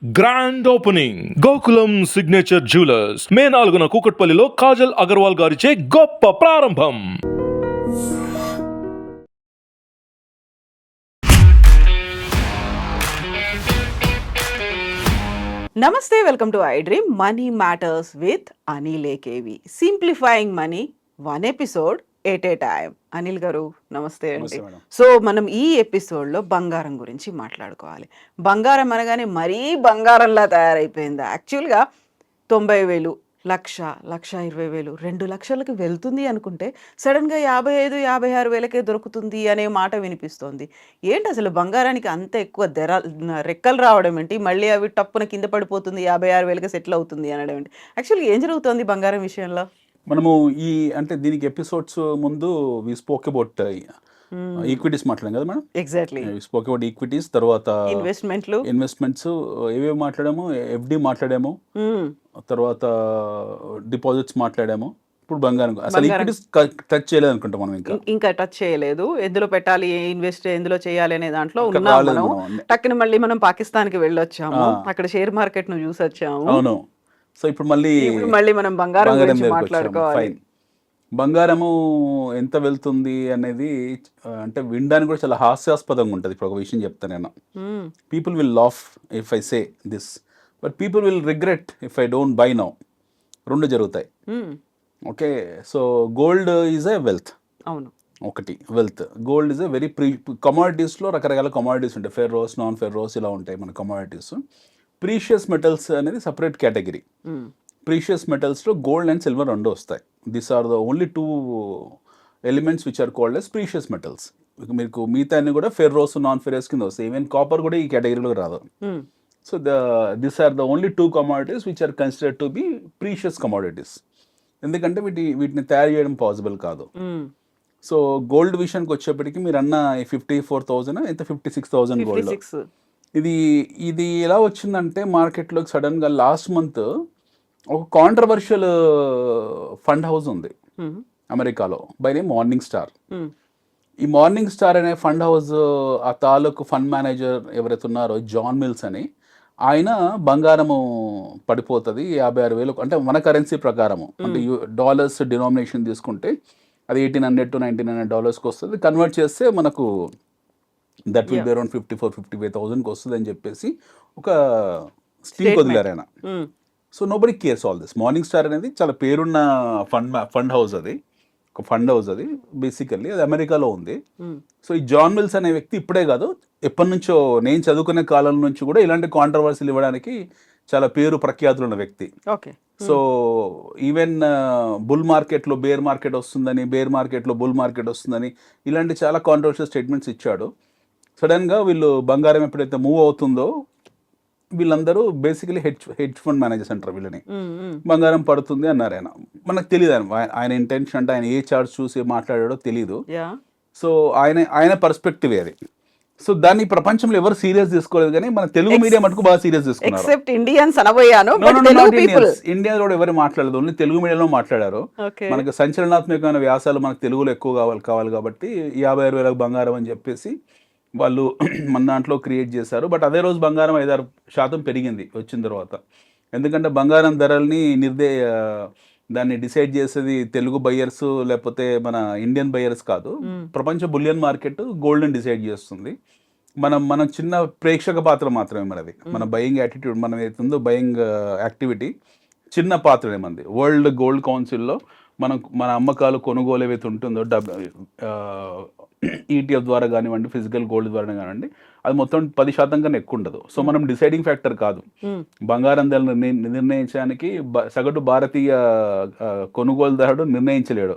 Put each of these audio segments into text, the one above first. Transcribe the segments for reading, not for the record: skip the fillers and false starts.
Grand opening Gokulam signature jewellers మే 4న కూకట్పల్లిలో కాజల్ అగర్వాల్ గారిచే గొప్ప ప్రారంభం. నమస్తే, welcome to I dream money matters with Anil AKV. Simplifying money, one episode at a time. Anil గారు నమస్తే అండి. సో మనం ఈ ఎపిసోడ్లో బంగారం గురించి మాట్లాడుకోవాలి. బంగారం అనగానే మరీ బంగారంలా తయారైపోయింది. యాక్చువల్గా 90,000, 1,20,000, 2 లక్షలకు వెళ్తుంది అనుకుంటే సడన్గా 55,000-56,000కే దొరుకుతుంది అనే మాట వినిపిస్తోంది. ఏంటి అసలు బంగారానికి అంత ఎక్కువ రెక్కలు రావడం ఏంటి? మళ్ళీ అవి టప్పున కింద పడిపోతుంది, 56,000కి సెటిల్ అవుతుంది అనడం ఏంటి? యాక్చువల్గా ఏం జరుగుతుంది బంగారం విషయంలో? మనము అంటే దీనికి ఎపిసోడ్స్ ముందు వి స్పోక్ అబౌట్ ఈక్విటీస్ మాట్లాడాం కదా madam. Exactly. Spoke about equities, తర్వాత ఇన్వెస్ట్మెంట్స్ ఏవేవి మాట్లాడాము, ఎఫ్డి మాట్లాడాము, తర్వాత డిపాజిట్స్ మాట్లాడాము. ఇప్పుడు బంగారం అసలు ఈక్విటీస్ టచ్ చేయలేదు అనుకుంటాం మనం. ఇంకా టచ్ చేయలేదు. ఎందులో పెట్టాలి, ఇన్వెస్ట్ ఎందులో చేయాలి అనే దాంట్లో ఉన్నాం మనం. టక్కున మళ్ళీ మనం పాకిస్తాన్కి వెళ్ళొచ్చాము, అక్కడ షేర్ మార్కెట్ ను చూసి వచ్చాము. అవును. సో ఇప్పుడు మళ్ళీ మనం బంగారం గురించి మాట్లాడుకోవాలి. బంగారము ఎంత వెళ్తుంది అనేది అంటే వినడానికి కూడా చాలా హాస్యాస్పదంగా ఉంటుంది. ఇప్పుడు ఒక విషయం చెప్తాను నేను. People will laugh if I say this, but people will regret if I don't buy now. రెండు జరుగుతాయి. Okay, so gold is a wealth. అవును, ఒకటి wealth. Gold is a very కమాడిటీస్లో రకరకాల కమాడిటీస్ ఉంటాయి. ఫెర్రోస్, నాన్ ఫెర్రోస్ ఇలా ఉంటాయి మన కమాడిటీస్. ప్రీషియస్ మెటల్స్ అనేది సపరేట్ కేటగిరీ. ప్రీషియస్ మెటల్స్లో గోల్డ్ అండ్ సిల్వర్ రెండు వస్తాయి. These are the only two elements which are called as precious metals. మీకు మిగతా అన్ని కూడా ఫెర్రోస్, నాన్ ఫెర్రోస్ కింద వస్తాయి. ఈవెన్ కాపర్ కూడా ఈ కేటగిరీలో రాదు. So this are the only two commodities which are considered to be precious commodities. ఎందుకంటే వీటిని తయారు చేయడం పాసిబుల్ కాదు. సో గోల్డ్ విషయానికి వచ్చేప్పటికి మీరు అన్న 54,000 ఎంత 56,000 గోల్డ్. ఇది ఎలా వచ్చిందంటే మార్కెట్లోకి సడన్గా లాస్ట్ మంత్ ఒక కాంట్రవర్షియల్ ఫండ్ హౌస్ ఉంది అమెరికాలో, బై నేమ్ మార్నింగ్ స్టార్. ఈ మార్నింగ్ స్టార్ అనే ఫండ్ హౌస్ ఆ తాలూకు ఫండ్ మేనేజర్ ఎవరైతే ఉన్నారో జాన్ మిల్స్ అని, ఆయన బంగారము పడిపోతుంది 56,000 అంటే మన కరెన్సీ ప్రకారము, అంటే డాలర్స్ డినామినేషన్ తీసుకుంటే అది $1,800 to $1,900 వస్తుంది. కన్వర్ట్ చేస్తే మనకు దట్ విల్ బి అరౌండ్ 54,000-55,000 వస్తుంది అని చెప్పేసి ఒక స్టీక్ వదిలేరు ఆయన. So nobody cares all this. Morning star అనేది చాలా పేరున్న ఫండ్ హౌస్. అది ఒక ఫండ్ హౌస్. అది బేసికల్లీ అది అమెరికాలో ఉంది. సో ఈ జాన్ మిల్స్ అనే వ్యక్తి ఇప్పుడే కాదు, ఎప్పటి నుంచో నేను చదువుకునే కాలం నుంచి కూడా ఇలాంటి కాంట్రవర్సీలు ఇవ్వడానికి చాలా పేరు ప్రఖ్యాతులు ఉన్న వ్యక్తి. సో ఈవెన్ బుల్ మార్కెట్లో బేర్ మార్కెట్ వస్తుందని, బేర్ మార్కెట్లో బుల్ మార్కెట్ వస్తుందని ఇలాంటి చాలా కాంట్రవర్షియల్ స్టేట్మెంట్స్ ఇచ్చాడు. సడన్గా వీళ్ళు బంగారం ఎప్పుడైతే మూవ్ అవుతుందో వీళ్ళందరూ బేసికలీ హెడ్జ్ ఫండ్ మేనేజర్స్ అంటారు వీళ్ళని. బంగారం పడుతుంది అన్నారు ఆయన. మనకు తెలియదు ఆయన ఇంటెన్షన్ అంటే ఆయన ఏ చార్ట్స్ చూసి మాట్లాడాడో తెలీదు. సో ఆయన పర్స్పెక్టివ్ అది. సో దాన్ని ప్రపంచంలో ఎవరు సీరియస్ తీసుకోలేదు, కానీ మన తెలుగు మీడియా మటుకు బాగా సీరియస్ తీసుకున్నారు. ఇండియా కూడా ఎవరు మాట్లాడలేదు, ఓన్లీ తెలుగు మీడియాలో మాట్లాడారు. మనకు సంచలనాత్మకమైన వ్యాసాలు మనకు తెలుగులో ఎక్కువ కావాలి కాబట్టి 56,000 బంగారం అని చెప్పేసి వాళ్ళు మన దాంట్లో క్రియేట్ చేశారు. బట్ అదే రోజు బంగారం 5-6% పెరిగింది వచ్చిన తర్వాత. ఎందుకంటే బంగారం ధరల్ని దాన్ని డిసైడ్ చేసేది తెలుగు బయ్యర్స్ లేకపోతే మన ఇండియన్ బయ్యర్స్ కాదు. ప్రపంచ బులియన్ మార్కెట్ గోల్డ్ని డిసైడ్ చేస్తుంది. మనం చిన్న ప్రేక్షక పాత్ర మాత్రమే మనది. మన బయింగ్ యాటిట్యూడ్ మనం ఏదైతుందో బయింగ్ యాక్టివిటీ చిన్న పాత్రనే మనది. వరల్డ్ గోల్డ్ కౌన్సిల్లో మన అమ్మకాలు కొనుగోలు ఏవైతే ఉంటుందో ఈటీఎఫ్ ద్వారా కానివ్వండి, ఫిజికల్ గోల్డ్ ద్వారా కానివ్వండి, అది మొత్తం 10% కన్నా ఎక్కువ ఉండదు. సో మనం డిసైడింగ్ ఫ్యాక్టర్ కాదు. బంగారం ధరలు నిర్ణయించడానికి సగటు భారతీయ కొనుగోలుదారుడు నిర్ణయించలేడు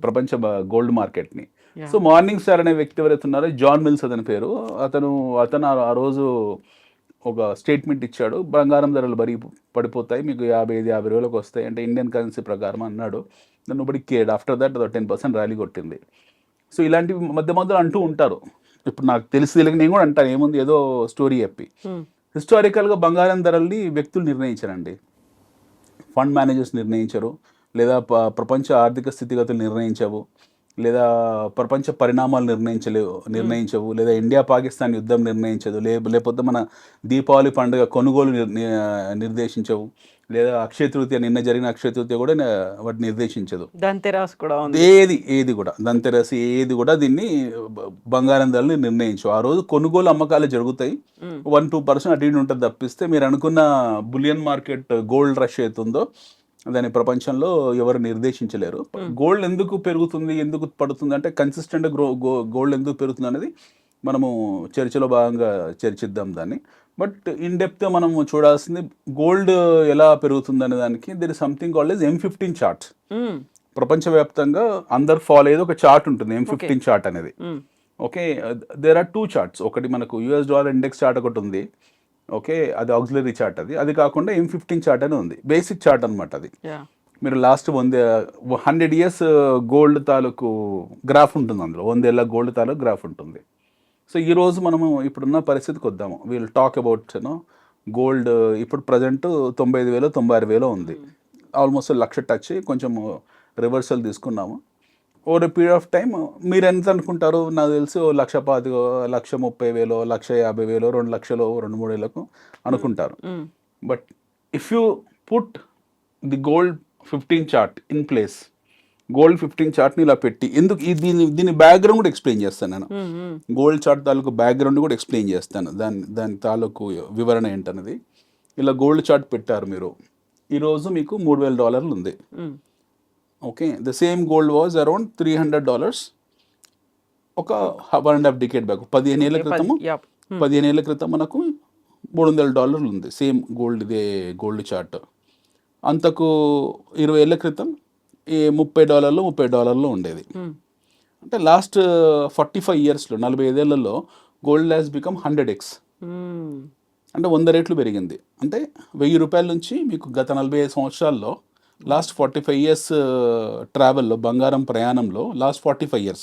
ప్రపంచ గోల్డ్ మార్కెట్ని. సో మార్నింగ్ స్టార్ అనే వ్యక్తి ఎవరైతే ఉన్నారో జాన్ మిల్స్ అతని పేరు, అతను ఆ రోజు ఒక స్టేట్మెంట్ ఇచ్చాడు. బంగారం ధరలు పడిపోతాయి, మీకు 55,000-50,000 వస్తాయి అంటే ఇండియన్ కరెన్సీ ప్రకారం అన్నాడు. దాన్ని బడి కేడ్ ఆఫ్టర్ దట్ 10% ర్యాలీ కొట్టింది. సో ఇలాంటివి మధ్యలో అంటూ ఉంటారు. ఇప్పుడు నాకు తెలిసి నేను కూడా అంటాను, ఏముంది ఏదో స్టోరీ చెప్పి. హిస్టారికల్గా బంగారం ధరల్ని వ్యక్తులు నిర్ణయించారండి, ఫండ్ మేనేజర్స్ నిర్ణయించరు, లేదా ప్రపంచ ఆర్థిక స్థితిగతులు నిర్ణయించవు, లేదా ప్రపంచ పరిణామాలు నిర్ణయించవు, లేదా ఇండియా పాకిస్తాన్ యుద్ధం నిర్ణయించదు, లేకపోతే మన దీపావళి పండుగ కొనుగోలు నిర్దేశించవు, లేదా అక్షయ తృతీయ నిన్న జరిగిన అక్షయ తృతీయ కూడా వాటిని నిర్దేశించదు. ధన్తెరస్ కూడా ఏది కూడా ధన్తెరస్ ఏది కూడా దీన్ని బంగారం ధరలు నిర్ణయించవు. ఆ రోజు కొనుగోలు అమ్మకాలు జరుగుతాయి, 1-2% అటు ఇటు ఉంటుంది తప్పిస్తే మీరు అనుకున్న బులియన్ మార్కెట్ గోల్డ్ రష్ అవుతుందో దాని ప్రపంచంలో ఎవరు నిర్దేశించలేరు. గోల్డ్ ఎందుకు పెరుగుతుంది, ఎందుకు పడుతుంది అంటే కన్సిస్టెంట్ గోల్డ్ ఎందుకు పెరుగుతుంది అనేది మనము చర్చలో భాగంగా చర్చిద్దాం దాన్ని. బట్ ఇన్ డెప్త్ మనం చూడాల్సింది గోల్డ్ ఎలా పెరుగుతుంది అనే దానికి there is something called as M15 chart. ప్రపంచవ్యాప్తంగా అందరు ఫాలో అయ్యేది ఒక చార్ట్ ఉంటుంది, M15 చార్ట్ అనేది. Okay, there are 2 charts. ఒకటి మనకు US$ ఇండెక్స్ చార్ట్ ఒకటి ఉంది, ఓకే, అది ఆక్సిలరీ చార్ట్. అది కాకుండా M15 చార్ట్ అని ఉంది, బేసిక్ చార్ట్ అనమాట. అది మీరు లాస్ట్ 100 years గోల్డ్ తాలూకు గ్రాఫ్ ఉంటుంది, అందులో 100 ఏళ్ళ గోల్డ్ తాలూకు గ్రాఫ్ ఉంటుంది. సో ఈరోజు మనము ఇప్పుడున్న పరిస్థితికి వద్దాము. We'll talk about gold. ఇప్పుడు ప్రజెంట్ 95,000 96,000 ఉంది, ఆల్మోస్ట్ 1,00,000 టచ్, కొంచెం రివర్సల్ తీసుకున్నాము. ఓవర్ పీరియడ్ ఆఫ్ టైం మీరు ఎంత అనుకుంటారు? నాకు తెలిసి 1,25,000, 1,30,000, 1,50,000, 2,00,000, 2-3 ఏళ్ళకు అనుకుంటారు. But if you put the gold 15 chart in place, gold 15 చార్ట్ని ఇలా పెట్టి, ఎందుకు దీని బ్యాక్గ్రౌండ్ కూడా ఎక్స్ప్లెయిన్ చేస్తాను నేను. గోల్డ్ చార్ట్ తాలూకు బ్యాక్గ్రౌండ్ కూడా ఎక్స్ప్లెయిన్ చేస్తాను, దాని తాలూకు వివరణ ఏంటన్నది. ఇలా గోల్డ్ చార్ట్ పెట్టారు మీరు, ఈరోజు మీకు $3,000 ఉంది. Okay, the same gold was around $300 ఒక 1.5 decade బ్యాక్, 15 ఏళ్ళ క్రితము. 15 ఏళ్ళ క్రితం మనకు $300 ఉంది సేమ్ గోల్డ్. ఇదే గోల్డ్ చార్ట్. అంతకు 20 ఏళ్ళ క్రితం $30, $30 ఉండేది. అంటే లాస్ట్ 45 yearsలో, 45 ఏళ్లలో గోల్డ్ హ్యాస్ బికమ్ 100x. అంటే 100 రెట్లు పెరిగింది. అంటే ₹1,000 నుంచి మీకు గత 45 సంవత్సరాల్లో లాస్ట్ 45 years ట్రావెల్లో, బంగారం ప్రయాణంలో last 45 years,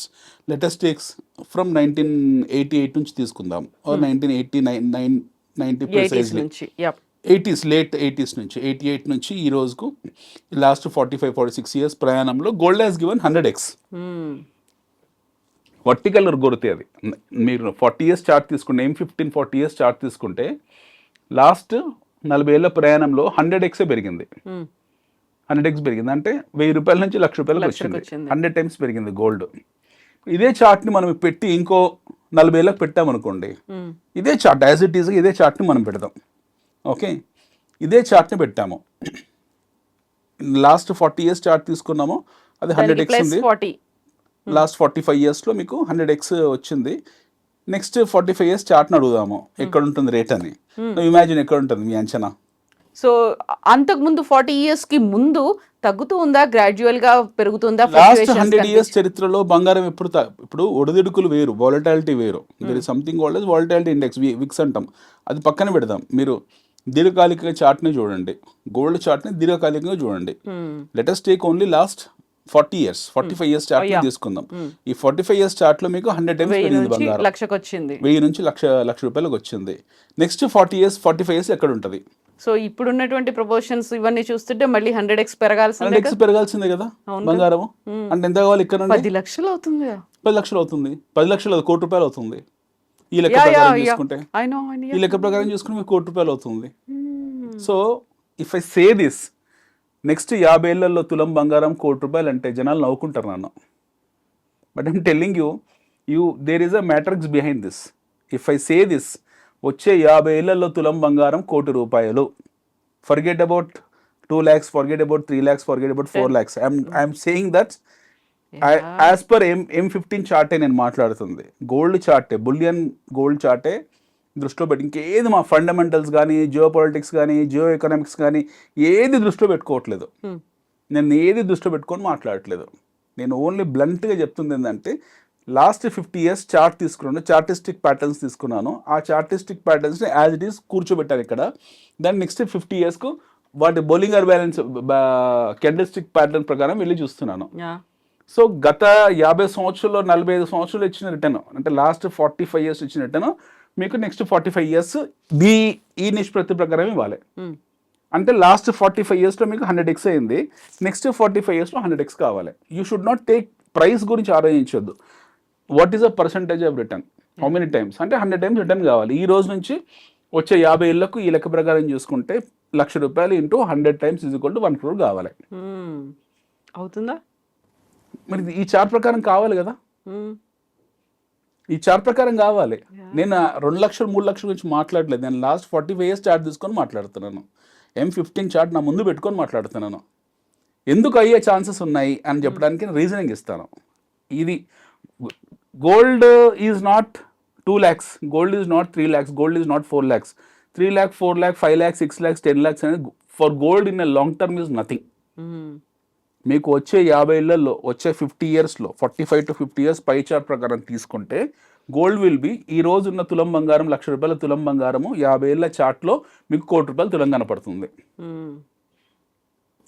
latest takes from 1988 నుంచి తీసుకుందాం, are 1989-90 precisely, 80s, late 80s నుంచి, 88 నుంచి ఈ రోజుకు లాస్ట్ 45-46 years ప్రయాణంలో gold has given 100x. Vertical growth అది. మీరు 40 years చార్ట్ తీసుకుంటే, M15 40 years చార్ట్ తీసుకుంటే లాస్ట్ 40 ఏళ్ళ ప్రయాణంలో 100x పెరిగింది. 100x పెరిగింది అంటే ₹1,000 నుంచి ₹1,00,000 వచ్చింది. 100 times పెరిగింది గోల్డ్. ఇదే చార్ట్ని మనం పెట్టి ఇంకో 40 ఏళ్ళకి పెట్టామనుకోండి, ఇదే చార్ట్ యాజ్ ఇట్ ఈస్గా ఇదే చార్ట్ని మనం పెడదాం. ఓకే, ఇదే చార్ట్ని పెట్టాము, లాస్ట్ 40 years చార్ట్ తీసుకున్నాము, అది 100x ఉంది. లాస్ట్ 45 yearsలో మీకు 100x వచ్చింది. నెక్స్ట్ 45 years చార్ట్ని అడుగుదాము ఎక్కడ ఉంటుంది రేట్ అని. ఇమాజిన్ ఎక్కడ ఉంటుంది మీ అంచనా? సో అంతకుముందు 40 years కి ముందు తగ్గుతూ ఉందా, గ్రాడ్యువల్ గా పెరుగుతుందా? లాస్ట్ 100 years చరిత్రలో బంగారం ఇప్పుడు ఒడిదుడుకులు వేరు, వాలటాలిటీ వేరు. There is something called as volatility index, VIX అంటాం. అది పక్కన పెడదాం. మీరు దీర్ఘకాలిక చార్ట్ని చూడండి, గోల్డ్ చార్ట్ని దీర్ఘకాలికంగా చూడండి. Let us take only last 40 years, 45 years chart తీసుకుందాం. ఈ 45 years చార్ట్ లో మీకు 100 times పెరిగింది బంగారం, $1,000 నుంచి $1,00,000 వచ్చింది. నెక్స్ట్ 40 years 45 years ఎక్కడ ఉంటుంది? సో ఇప్పుడు ఉన్నటువంటి ప్రపోర్షన్స్ ఇవన్నీ చూస్తుంటే మళ్ళీ 100x పెరగాల్సిందే కదా బంగారం. అంటే ఎంత కావాలి ఇక్కడ నుండి? 10 లక్షలు అవుతుంది. 10 లక్షలు అవుతుంది, 10 లక్షలు ₹1,00,000 అవుతుంది. ఈ లెక్క ప్రకారం చూసుకుంటే, ఈ లెక్క ప్రకారం చూసుకుంటే మీకు ₹1,00,000 అవుతుంది. So if I say this, next 50 ఏళ్లలో తులం బంగారం ₹1,00,000 అంటే జనాలు నవ్వుకుంటారు నన్ను. But I'm telling you there is a matrix behind this. If I say this, వచ్చే 50 ఏళ్లలో తులం బంగారం ₹1,00,000. Forget about 2 lakhs, forget about 3 lakhs, forget about 4 lakhs. I'm saying that as per M15 చార్టే నేను మాట్లాడుతుంది. గోల్డ్ చార్టే, బులియన్ గోల్డ్ చార్టే దృష్టిలో పెట్టి, ఇంకేది మా ఫండమెంటల్స్ కానీ, జియో పాలిటిక్స్ కానీ, జియో ఎకనామిక్స్ కానీ ఏది దృష్టిలో పెట్టుకోవట్లేదు. నేను ఏది దృష్టిలో పెట్టుకొని మాట్లాడట్లేదు. నేను ఓన్లీ బ్లంట్గా చెప్తుంది ఏంటంటే, లాస్ట్ 50 years చార్ట్ తీసుకున్నాను, చార్టిస్టిక్ ప్యాటర్న్స్ తీసుకున్నాను. ఆ చార్టిస్టిక్ ప్యాటర్న్స్ని యాజ్ ఇట్ ఈస్ కూర్చోబెట్టాను ఇక్కడ. దాని నెక్స్ట్ 50 yearsకు వాటి బౌలింగర్ బ్యాలెన్స్ క్యాండిల్స్టిక్ ప్యాటర్న్ ప్రకారం వెళ్ళి చూస్తున్నాను. సో గత 50 సంవత్సరాల్లో 45 సంవత్సరాలు ఇచ్చిన రిటర్న్, అంటే లాస్ట్ 45 years ఇచ్చిన రిటర్న్ మీకు నెక్స్ట్ 45 years ఈ నిష్పత్తి ప్రకారం ఇవ్వాలి. అంటే లాస్ట్ 45 yearsలో మీకు 100x అయింది, నెక్స్ట్ 45 yearsలో 100x కావాలి. You should not take price గురించి ఆలోచించొద్దు. What is a percentage of return, how many times అంటే 100 టైమ్స్ రిటర్న్ కావాలి. ఈ రోజు నుంచి వచ్చే 50 ఏళ్లకు ఈ లెక్క ప్రకారం చూసుకుంటే ₹1,00,000 into 100 times is equal to 1 crore కావాలి. అవుతుందా? మరి ఈ చార్ట్ ప్రకారం కావాలి కదా, ఈ చార్ట్ ప్రకారం కావాలి. నేను 2 లక్షలు 3 లక్షల గురించి మాట్లాడలేదు, నేను లాస్ట్ 45 years చార్ట్ తీసుకొని మాట్లాడుతున్నాను. M15 చార్ట్ నా ముందు పెట్టుకొని మాట్లాడుతున్నాను. ఎందుకు అయ్యే ఛాన్సెస్ ఉన్నాయి అని చెప్పడానికి రీజనింగ్ ఇస్తాను. ఇది gold is not 2 lakhs, gold is not 3 lakhs, gold is not 4 lakhs. 3 lakh, 4 lakh, 5 lakh, 6 lakhs, 10 lakhs అనేది for gold in a long term is nothing. మీకు వచ్చే 50 ఏళ్లలో వచ్చే 50 yearsలో 45 to 50 years పై చార్ట్ ప్రకారం తీసుకుంటే గోల్డ్ విల్ బి ఈ రోజు ఉన్న తులం బంగారం ₹1,00,000 తులం బంగారము 50 ఏళ్ల చార్ట్లో మీకు ₹1,00,00,000 తులం కనపడుతుంది.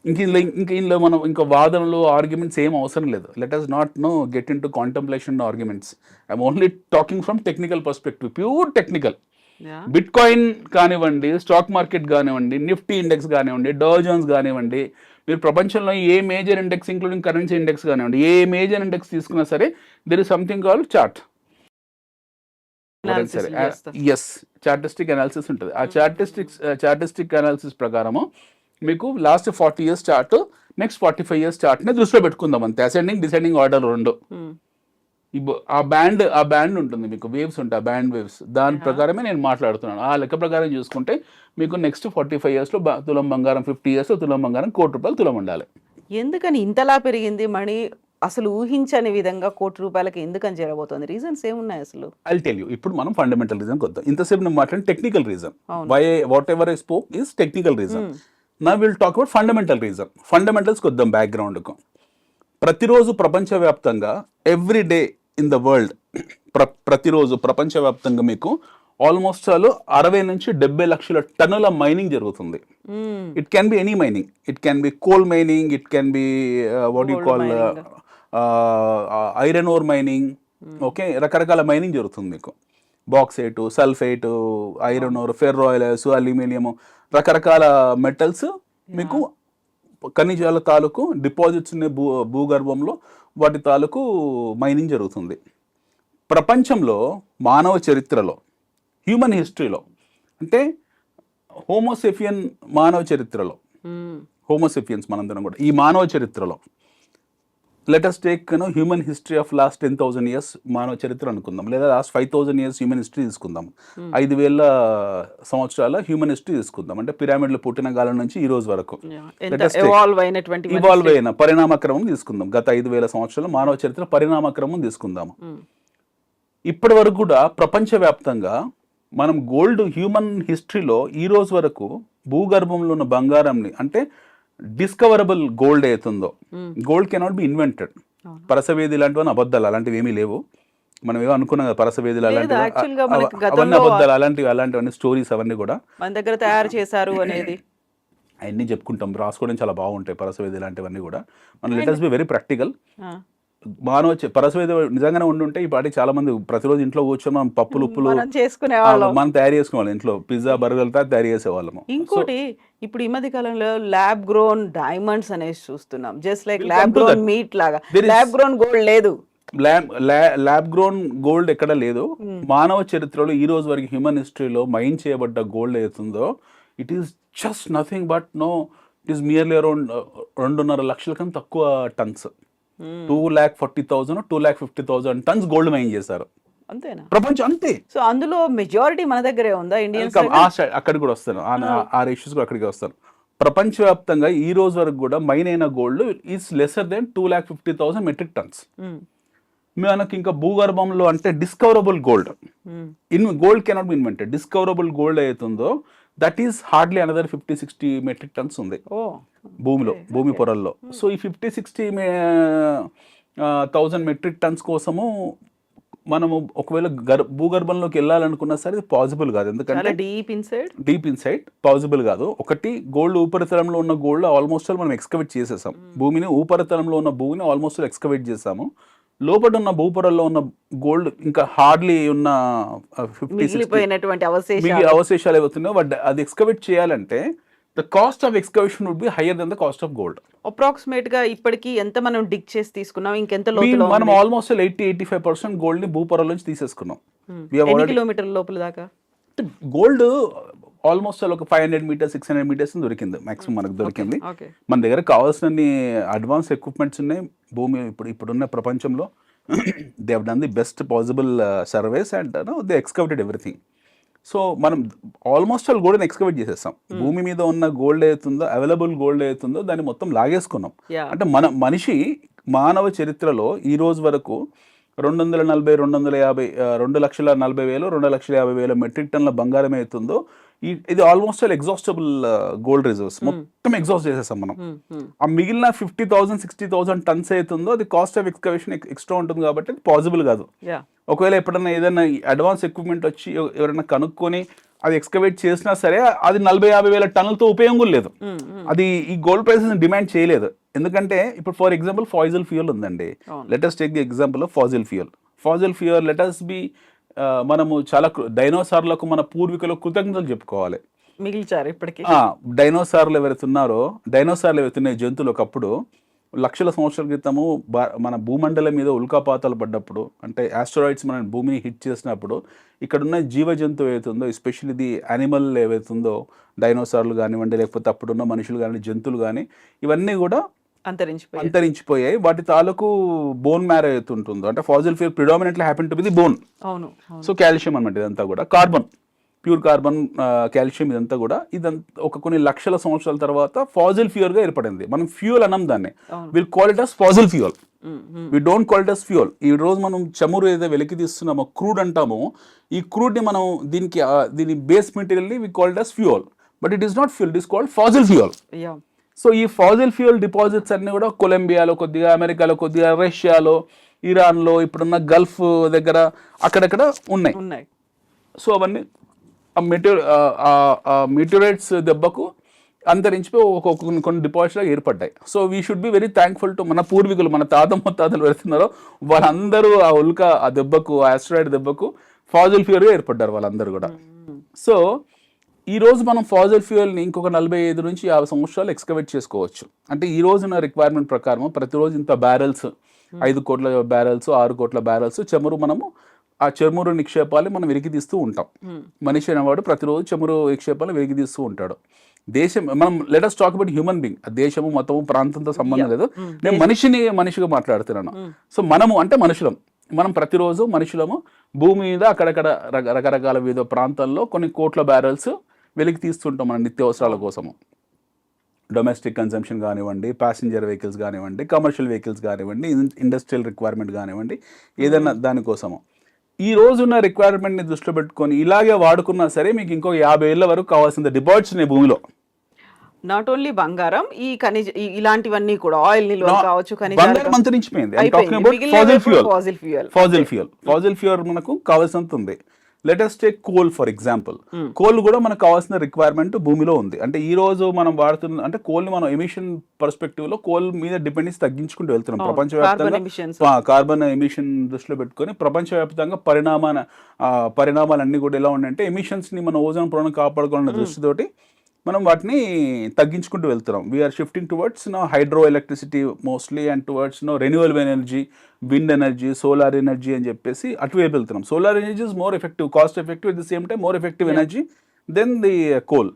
ఇందులో మనం ఇంకా వాదనలు ఆర్గ్యుమెంట్స్ ఏం అవసరం లేదు. Let us not get into contemplation arguments. I'm only talking from technical perspective, pure technical. Bitcoin కానివ్వండి, స్టాక్ మార్కెట్ కానివ్వండి, నిఫ్టీ ఇండెక్స్ కానివ్వండి, డౌ జోన్స్ కానివ్వండి, మీరు ప్రపంచంలో ఏ major index including currency index కానివ్వండి, ఏ మేజర్ ఇండెక్స్ తీసుకున్నా సరే there is something called chart. Yes, chartistic analysis ఉంటుంది. ఆ చార్టిస్టిక్ అనాలిసిస్ ప్రకారము మీకు last 40 years chart, next 45 years చార్ట్ని దృష్టిలో పెట్టుకుందాం అంతే. అసెండింగ్ డిసెండింగ్ ఆర్డర్ రెండు. ఆ బ్యాండ్ ఉంటుంది, మీకు వేవ్స్ ఉంటాయి, ఆ బ్యాండ్ వేవ్స్, దాని ప్రకారమే నేను మాట్లాడుతున్నాను. ఆ లెక్క ప్రకారం చూసుకుంటే మీకు నెక్స్ట్ 45 yearsలో తులం బంగారం, 50 yearsలో తులం బంగారం ₹1,00,00,000 తులం ఉండాలి. ఎందుకని ఇంతలా పెరిగింది మనీ? అసలు ఊహించని విధంగా ₹1,00,00,000 ఎందుకని చేరబోతోంది? రీజన్స్ ఏమున్నాయి అసలు? I tell you. ఇప్పుడు మనం ఫండమెంటల్ రీజన్ కొద్దాం. ఇంతసేపు నేను మాట్లాడిన technical reason, whatever I spoke is technical reason. Now will talk about fundamental reason. ఫండమెంటల్స్కి వద్దాం, బ్యాక్గ్రౌండ్కు. ప్రతిరోజు ప్రపంచవ్యాప్తంగా every day in the world, ప్రతిరోజు ప్రపంచవ్యాప్తంగా మీకు ఆల్మోస్ట్ 60 నుంచి 70 లక్షల టన్నుల మైనింగ్ జరుగుతుంది. It can be any mining, it can be coal mining, it can be what you call iron ore mining. Okay, రకరకాల మైనింగ్ జరుగుతుంది మీకు. Bauxite, sulphate, iron ore, ferro alloys, aluminium, రకరకాల మెటల్స్ మీకు ఖనిజాల తాలూకు డిపాజిట్స్ ఉన్న భూగర్భంలో వాటి తాలూకు మైనింగ్ జరుగుతుంది. ప్రపంచంలో మానవ చరిత్రలో, హ్యూమన్ హిస్టరీలో, అంటే హోమోసెఫియన్ మానవ చరిత్రలో, హోమోసెఫియన్స్ మనందరం కూడా ఈ మానవ చరిత్రలో, let us take human history of last 10,000 years మానవ చరిత్ర అనుకుందాం, లేదా లాస్ట్ 5,000 years హ్యూమన్ హిస్టరీ తీసుకుందాం, 5,000 సంవత్సరాల హ్యూమన్ హిస్టరీ తీసుకుందాం. అంటే పిరామిడ్లు పుట్టిన కాలం నుంచి ఈ రోజు వరకు ఇవాల్వ్ అయిన పరిణామక్రమం తీసుకుందాం. గత 5,000 సంవత్సరాల మానవ చరిత్ర పరిణామక్రమం తీసుకుందాము. ఇప్పటి వరకు కూడా ప్రపంచవ్యాప్తంగా మనం గోల్డ్ హ్యూమన్ హిస్టరీలో ఈ రోజు వరకు భూగర్భంలో ఉన్న బంగారంని, అంటే డిస్కవరబుల్ గోల్డ్ అవుతుందో, గోల్డ్ కెనాట్ బి ఇన్వెంటెడ్. పరసవేది లాంటివన్నీ అబద్ధాలు, అలాంటివి ఏమీ లేవు. మనం ఏమో అనుకున్నాం కదా పరసవేదులు అలాంటివి, అవన్నీ అబద్ధాలు, అలాంటివన్నీ స్టోరీస్, అవన్నీ కూడా మన దగ్గర తయారు చేశారు అనేది అవన్నీ చెప్పుకుంటాం, రాసుకోవడం చాలా బాగుంటాయి పరసవేది లాంటివన్నీ కూడా. మనం let us be very practical. మానవ పరసవేది నిజంగానే ఉండుంటే ఈ పాటి చాలా మంది ప్రతిరోజు ఇంట్లో కూర్చొని మనం పప్పులు ఉప్పులు మనం తయారు చేసుకునేవాళ్ళం, ఇంట్లో పిజ్జా బర్గర్లు తయారు చేసేవాళ్ళము. ఇంకోటి ఇప్పుడు ఈ మధ్య కాలంలో ల్యాబ్ గ్రోన్ డైమండ్స్ అనేసి చూస్తున్నాం, just like lab grown meet లాగా. ల్యాబ్ గ్రోన్ గోల్డ్ లేదు, ల్యాబ్ గ్రోన్ గోల్డ్ ఎక్కడ లేదు. మానవ చరిత్రలో ఈ రోజు వరకు హ్యూమన్ హిస్టరీలో మైన్ చేయబడ్డ గోల్డ్ ఏతుందో it is just nothing but it is merely around 2.5 లక్షల కన్నా తక్కువ టన్స్. 2,40,000 2,50,000 టన్స్ గోల్డ్ మైన్ చేశారు. అంతేనా? ప్రపంచం అంతే. సో అందులో మెజారిటీ మన దగ్గరే ఉందా? ఇండియన్స్ అక్కడికి కూడా వస్తాను, ఆ రేషియోస్ కూడా అక్కడికి వస్తాను. ప్రపంచవ్యాప్తంగా ఈ రోజు వరకు కూడా మైన్ అయిన gold is lesser than 2,50,000 metric tons. మనకి ఇంకా భూగర్భంలో అంటే discoverable gold, gold cannot be invented, discoverable gold అవుతుందో that is hardly another 50-60 metric tons ఉంది భూమిలో, భూమి పొరల్లో. సో ఈ 50-60,000 మెట్రిక్ టన్స్ కోసము మనము ఒకవేళ భూగర్భంలోకి వెళ్ళాలనుకున్నా సరే ఇది పాసిబుల్ కాదు, ఎందుకంటే డీప్ ఇన్సైడ్ పాసిబుల్ కాదు. ఒకటి, గోల్డ్ ఉపరితలంలో ఉన్న గోల్డ్ ఆల్మోస్ట్ మనం ఎక్స్కవేట్ చేసేసాం, భూమిని ఉపరితలంలో ఉన్న భూమిని ఆల్మోస్ట్ ఎక్స్కవేట్ చేసాము. లోపల ఉన్న భూపొరల్లో ఉన్న గోల్డ్ ఇంకా హార్డ్లీ ఉన్న 50-60 అవశేషాలు ఏవవుతున్నాయో అది ఎక్స్కవేట్ చేయాలంటే the cost of excavation would be higher than the cost of gold. Approximate గా ఇప్పటికి ఎంత మనం డిగ్ చేసి తీసుకున్నాం, ఇంకెంత లోతులో మనం ఉంది? ఆల్మోస్ట్ 80-85% గోల్డ్ ని భూపొరల నుంచి తీసేసుకున్నాం. ఎన్ని కిలోమీటర్ల లోపల దాకా? గోల్డ్ ఆల్మోస్ట్ ఒక 500 మీటర్స్ 600 మీటర్స్ దొరికింది మాక్సిమం మనకు దొరికింది. ఓకే. మన దగ్గర కావాల్సిన అడ్వాన్స్ ఎక్విప్మెంట్స్ ఉన్నాయి. భూమి ఇప్పుడున్న ప్రపంచంలో they have done the best possible surveys and they excavated everything. So మనం ఆల్మోస్ట్ ఆల్ గోల్డ్ని ఎక్స్కవేట్ చేసేస్తాం. భూమి మీద ఉన్న గోల్డ్ ఏతుందో, అవైలబుల్ గోల్డ్ ఏతుందో దాన్ని మొత్తం లాగేసుకున్నాం. అంటే మనిషి మానవ చరిత్రలో ఈ రోజు వరకు 240, 250, 2,40,000, 2,50,000 మెట్రిక్ టన్ల బంగారం అవుతుందో ఇది almost all exhaustible gold reserves మొత్తం ఎగ్జాస్ట్ చేసేసాం మనం. ఆ మిగిలిన 50,000, 60,000 టన్స్ అవుతుందో అది కాస్ట్ ఆఫ్ ఎక్స్కవేషన్ ఎక్స్ట్రా ఉంటుంది కాబట్టి అది పాసిబుల్ కాదు. ఒకవేళ ఎప్పుడైనా ఏదైనా అడ్వాన్స్ ఎక్విప్మెంట్ వచ్చి ఎవరైనా కనుక్కొని అది ఎక్స్కవేట్ చేసినా సరే అది 40,000-50,000 టన్నులతో ఉపయోగం లేదు. అది ఈ గోల్డ్ ప్రైసెస్ డిమాండ్ చేయలేదు. ఎందుకంటే ఇప్పుడు ఫర్ ఎగ్జాంపుల్ ఫాజిల్ ఫ్యూయల్ ఉందండి. Let us take the example of fossil fuel let us be మనము చాలా డైనోసార్లకు మన పూర్వీకులకు కృతజ్ఞతలు చెప్పుకోవాలి. మిగిల్చారు ఇప్పటికి. డైనోసార్లు ఎవరైతున్నాయి జంతువులు ఒకప్పుడు లక్షల సంవత్సరాల క్రితము మన భూమండలం మీద ఉల్కాపాతాలు పడ్డప్పుడు, అంటే ఆస్ట్రాయిడ్స్ మన భూమిని హిట్ చేసినప్పుడు ఇక్కడున్న జీవ జంతువు ఏవైతుందో, ఎస్పెషల్లీ ఇది యానిమల్ ఏవైతుందో, డైనోసార్లు కానివ్వండి, లేకపోతే అప్పుడున్న మనుషులు కానీ, జంతువులు కానీ, ఇవన్నీ కూడా అంతరించిపోయాయి. వాటి తాలూకు బోన్ మ్యారో అవుతుంటుందో, అంటే Faasil fuel predominantly happen to be the bone. So calcium అనమాట ఇదంతా కూడా, కార్బన్, ప్యూర్ కార్బన్, కాల్షియం, ఇదంతా ఒక కొన్ని లక్షల సంవత్సరాల తర్వాత ఫాజిల్ ఫ్యూయల్ గా ఏర్పడింది. మనం ఫ్యూయల్ అనం దాన్ని, will call it as fossil fuel, we don't call it as fuel. ఈ రోజు మనం చమురు ఏదో వెలికి తీస్తున్నామో, క్రూడ్ అంటామో, ఈ క్రూడ్ ని మనం దీని బేస్ మెటీరియల్ ని we call it as fuel, but it is not fuel, it is called fossil fuel. So ఈ ఫాజిల్ ఫ్యూయల్ డిపాజిట్స్ అన్ని కూడా కొలంబియాలో కొద్దిగా, అమెరికాలో కొద్దిగా, రష్యాలో, ఇరాన్లో, ఇప్పుడున్న గల్ఫ్ దగ్గర అక్కడక్కడ ఉన్నాయి. సో అవన్నీ మెటీరియల్స్ దెబ్బకు అంతరించిపోయి కొన్ని డిపాజిట్స్ ఏర్పడ్డాయి. So we should be very thankful to మన పూర్వీకులు, మన తాత ముత్తాతలు వెళ్తున్నారో వాళ్ళందరూ ఆ దెబ్బకు, ఆస్ట్రాయిడ్ దెబ్బకు ఫాజిల్ ఫ్యూయల్గా ఏర్పడ్డారు వాళ్ళందరూ కూడా. సో ఈ రోజు మనం ఫాజిల్ ఫ్యూయల్ని ఇంకొక 45 నుంచి 50 సంవత్సరాలు ఎక్స్కవేట్ చేసుకోవచ్చు. అంటే ఈ రోజున రిక్వైర్మెంట్ ప్రకారం ప్రతిరోజు ఇంత బ్యారెల్స్, 5 కోట్ల బ్యారెల్స్, 6 కోట్ల బ్యారెల్స్ చమురు, మనము ఆ చమురు నిక్షేపాలు మనం వెలికి తీస్తూ ఉంటాం. మనిషి అనేవాడు ప్రతిరోజు చమురు నిక్షేపాలు వెలికి తీస్తూ ఉంటాడు. దేశం, మనం let us talk about human being, దేశము, మతము, ప్రాంతంతో సంబంధం లేదు. నేను మనిషిగా మాట్లాడుతున్నాను. సో మనము అంటే మనం ప్రతిరోజు మనుషులము భూమి మీద అక్కడక్కడ రకరకాల వివిధ ప్రాంతాల్లో కొన్ని కోట్ల బ్యారెల్స్ వెలికి తీస్తుంటాం మన నిత్యావసరాల కోసము. డొమెస్టిక్ కన్జంప్షన్ కానివ్వండి, ప్యాసింజర్ వెహికల్స్ కానివ్వండి, కమర్షియల్ వెహికల్స్ కానివ్వండి, ఇండస్ట్రియల్ రిక్వైర్మెంట్ కానివ్వండి, ఏదైనా దానికోసము. ఈ రోజున్న రిక్వైర్మెంట్ని దృష్టిలో పెట్టుకొని ఇలాగే వాడుకున్నా సరే మీకు ఇంకో 50 ఏళ్ళ వరకు కావాల్సిన డిపాజిట్స్ ఉన్నాయి భూమిలో. నాట్ ఓన్లీ బంగారం, ఈ ఖనిజ ఇలాంటివన్నీ కూడా, ఆయిల్ నిల్వ కావచ్చు, బంగారం అంతరించిపోయింది. ఫాజిల్ ఫ్యూయల్ మనకు కావాల్సినంత ఉంది. Let us take coal for example. Coal కూడా మనకు కావాల్సిన రిక్వైర్మెంట్ భూమిలో ఉంది. అంటే ఈ రోజు మనం వాడుతున్న, అంటే కోల్ని మనం ఎమిషన్ పర్స్పెక్టివ్ లో కోల్ మీద డిపెండెన్స్ తగ్గించుకుంటూ వెళ్తున్నాం. ప్రపంచవ్యాప్తంగా కార్బన్ ఎమిషన్ దృష్టిలో పెట్టుకొని ప్రపంచవ్యాప్తంగా పరిణామాలన్నీ కూడా ఎలా ఉన్నాయంటే, ఎమిషన్స్ ని మన ఓజోన్ పొరను కాపాడుకోవాలన్న దృష్టితోటి మనం వాటిని తగ్గించుకుంటూ వెళ్తున్నాం. We're shifting towards hydro electricity mostly, and towards renewable energy, wind energy, solar energy అని చెప్పేసి అటువైపు వెళ్తున్నాం. Solar energy is more effective, cost effective, at the same time more effective energy then the coal.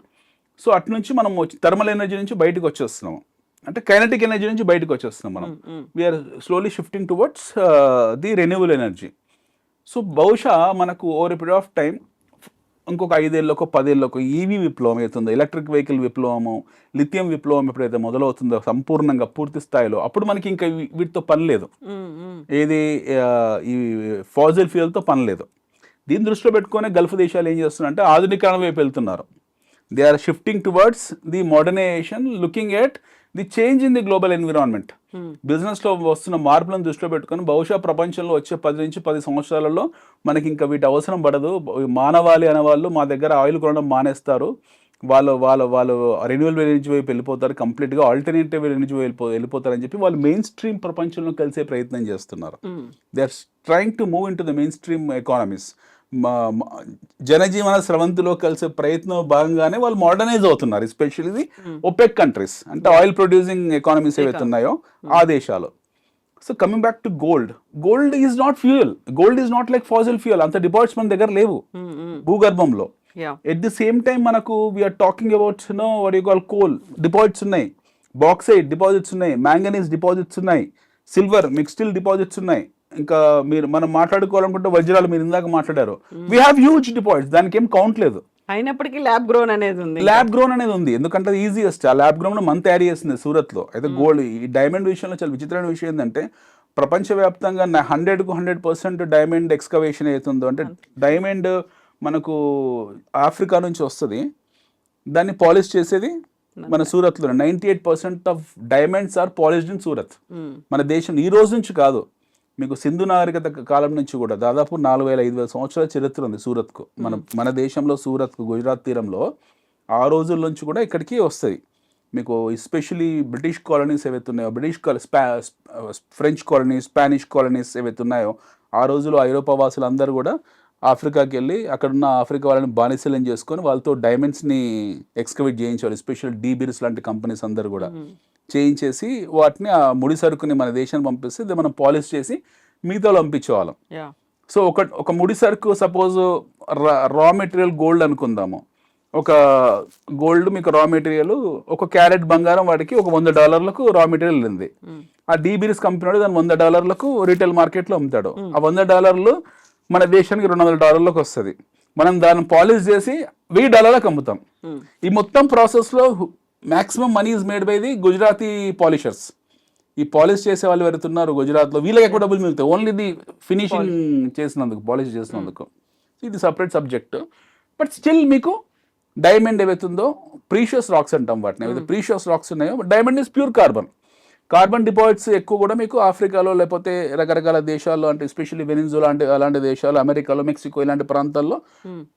So అటు నుంచి మనం thermal energy నుంచి బయటకు వచ్చేస్తున్నాం, అంటే కైనటిక్ ఎనర్జీ నుంచి బయటకు వచ్చేస్తున్నాం మనం. We're slowly shifting towards the renewable energy. So బహుశా మనకు over a period of time ఇంకొక 5 ఏళ్ళకో 10 ఏళ్ళకో ఈవీ విప్లవం అవుతుందో, ఎలక్ట్రిక్ వెహికల్ విప్లవము, లిథియం విప్లవం ఎప్పుడైతే మొదలవుతుందో సంపూర్ణంగా పూర్తి స్థాయిలో, అప్పుడు మనకి ఇంకా వీటితో పని లేదు. ఏది ఈ ఫాజిల్ ఫ్యూయల్తో పని లేదు. దీన్ని దృష్టిలో పెట్టుకునే గల్ఫ్ దేశాలు ఏం చేస్తున్నారంటే ఆధునికరణ వైపు వెళ్తున్నారు. They are shifting towards the modernisation, looking at the change in the global environment. Business లో వస్తున్న మార్పులను దృష్టిలో పెట్టుకొని బహుశా ప్రపంచంలో వచ్చే 10 నుంచి 10 సంవత్సరాలలో మనకి ఇంకా వీటి అవసరం పడదు. మానవాళి అనేవాళ్ళు మా దగ్గర ఆయిల్ కొనడం మానేస్తారు, వాళ్ళు రెన్యూవబుల్ ఎనర్జీ వైపు వెళ్ళిపోతారు, కంప్లీట్గా ఆల్టర్నేటివ్ ఎనర్జీ వెళ్ళిపోతారని చెప్పి వాళ్ళు మెయిన్ స్ట్రీమ్ ప్రపంచంలో కలిసే ప్రయత్నం చేస్తున్నారు. They are trying to move into the mainstream economies. జనజీవన స్రవంతిలో కలిసే ప్రయత్నం భాగంగానే వాళ్ళు మోడర్నైజ్ అవుతున్నారు, ఎస్పెషల్లీ ఒపెక్ కంట్రీస్ అంటే ఆయిల్ ప్రొడ్యూసింగ్ ఎకానమీస్ ఏవైతే ఉన్నాయో ఆ దేశాలు. So coming back to gold is not fuel, gold is not like fossil fuel. అంత డిపాజిట్స్ మన దగ్గర లేవు భూగర్భంలో. ఎట్ ది సేమ్ టైం మనకు we're talking about what you call coal deposits ఉన్నాయి, బాక్సైట్ డిపాజిట్స్ ఉన్నాయి, మ్యాంగనీస్ డిపాజిట్స్ ఉన్నాయి, silver mixed deposits ఉన్నాయి. ఇంకా మనం మాట్లాడుకోవాలనుకుంటే వజ్రాలు మీరు ఇందాక మాట్లాడారు, వీ హ్యావ్ హ్యూజ్ డిపాజిట్స్, దానికి ఏం కౌంట్ లేదు. అయినప్పటికీ ల్యాబ్ గ్రోన్ అనేది ఉంది ఎందుకంటే అది ఈజియెస్ట్. ఆ ల్యాబ్ గ్రోన్ మన తయారు చేస్తుంది సూరత్ లో. అయితే గోల్డ్ ఈ డైమండ్ విషయంలో చాలా విచిత్రమైన విషయం ఏంటంటే ప్రపంచవ్యాప్తంగా 100% డైమండ్ ఎక్స్కవేషన్ అవుతుందో, అంటే డైమండ్ మనకు ఆఫ్రికా నుంచి వస్తుంది, దాన్ని పాలిష్ చేసేది మన సూరత్లో. 98% of diamonds are polished in Surat. మన దేశం ఈ రోజు నుంచి కాదు, మీకు సింధు నాగరికత కాలం నుంచి కూడా దాదాపు 4000-5000 సంవత్సరాల చరిత్ర ఉంది సూరత్కు. మన దేశంలో సూరత్కు, గుజరాత్ తీరంలో ఆ రోజుల నుంచి కూడా ఇక్కడికి వస్తుంది. మీకు ఎస్పెషలీ బ్రిటిష్ కాలనీస్ ఏవైతే ఉన్నాయో, ఫ్రెంచ్ కాలనీస్, స్పానిష్ కాలనీస్ ఏవైతే ఉన్నాయో, ఆ రోజుల్లో ఐరోపా వాసులు అందరూ కూడా ఆఫ్రికాకి వెళ్ళి అక్కడున్న ఆఫ్రికా వాళ్ళని బానిసలం చేసుకొని వాళ్ళతో డైమండ్స్ని ఎక్స్కవేట్ చేయించేవాళ్ళు. ఎస్పెషల్ డీబిర్స్ లాంటి కంపెనీస్ అందరు కూడా చేయించేసి వాటిని ఆ ముడి సరుకుని మన దేశానికి పంపిస్తే మనం పాలిష్ చేసి మిగతా పంపించేవాళ్ళం. సో ఒక ముడి సరుకు సపోజ్ రా మెటీరియల్ గోల్డ్ అనుకుందాము, ఒక గోల్డ్ మీకు రా మెటీరియల్, ఒక క్యారెట్ బంగారం వాడికి ఒక $100 రా మెటీరియల్ ఉంది. ఆ డీబిర్స్ కంపెనీ వాడు దాన్ని $100 రీటైల్ మార్కెట్లో అమ్ముతాడు. ఆ $100 మన దేశానికి $200 వస్తుంది. మనం దాన్ని పాలిష్ చేసి $1000 అమ్ముతాం. ఈ మొత్తం ప్రాసెస్లో maximum money is made by the Gujarati polishers. ఈ పాలిష్ చేసే వాళ్ళు ఎవరుతున్నారు గుజరాత్లో, వీళ్ళకి ఎక్కువ డబ్బులు మిగులుతాయి ఓన్లీ ది ఫినిషింగ్ చేసినందుకు, పాలిష్ చేసినందుకు. ఇది సపరేట్ సబ్జెక్ట్. బట్ స్టిల్ మీకు డైమండ్ ఏవైతుందో ప్రీషియస్ రాక్స్ అంటాం వాటిని, ఏవైతే ప్రీషియస్ రాక్స్ ఉన్నాయో, diamond is pure carbon deposits ఎక్కువ కూడా మీకు ఆఫ్రికాలో లేకపోతే రకరకాల దేశాల్లో, అంటే ఎస్పెషల్లీ వెనిజులా అంటే అలాంటి దేశాలు, అమెరికాలో, మెక్సికో ఇలాంటి ప్రాంతాల్లో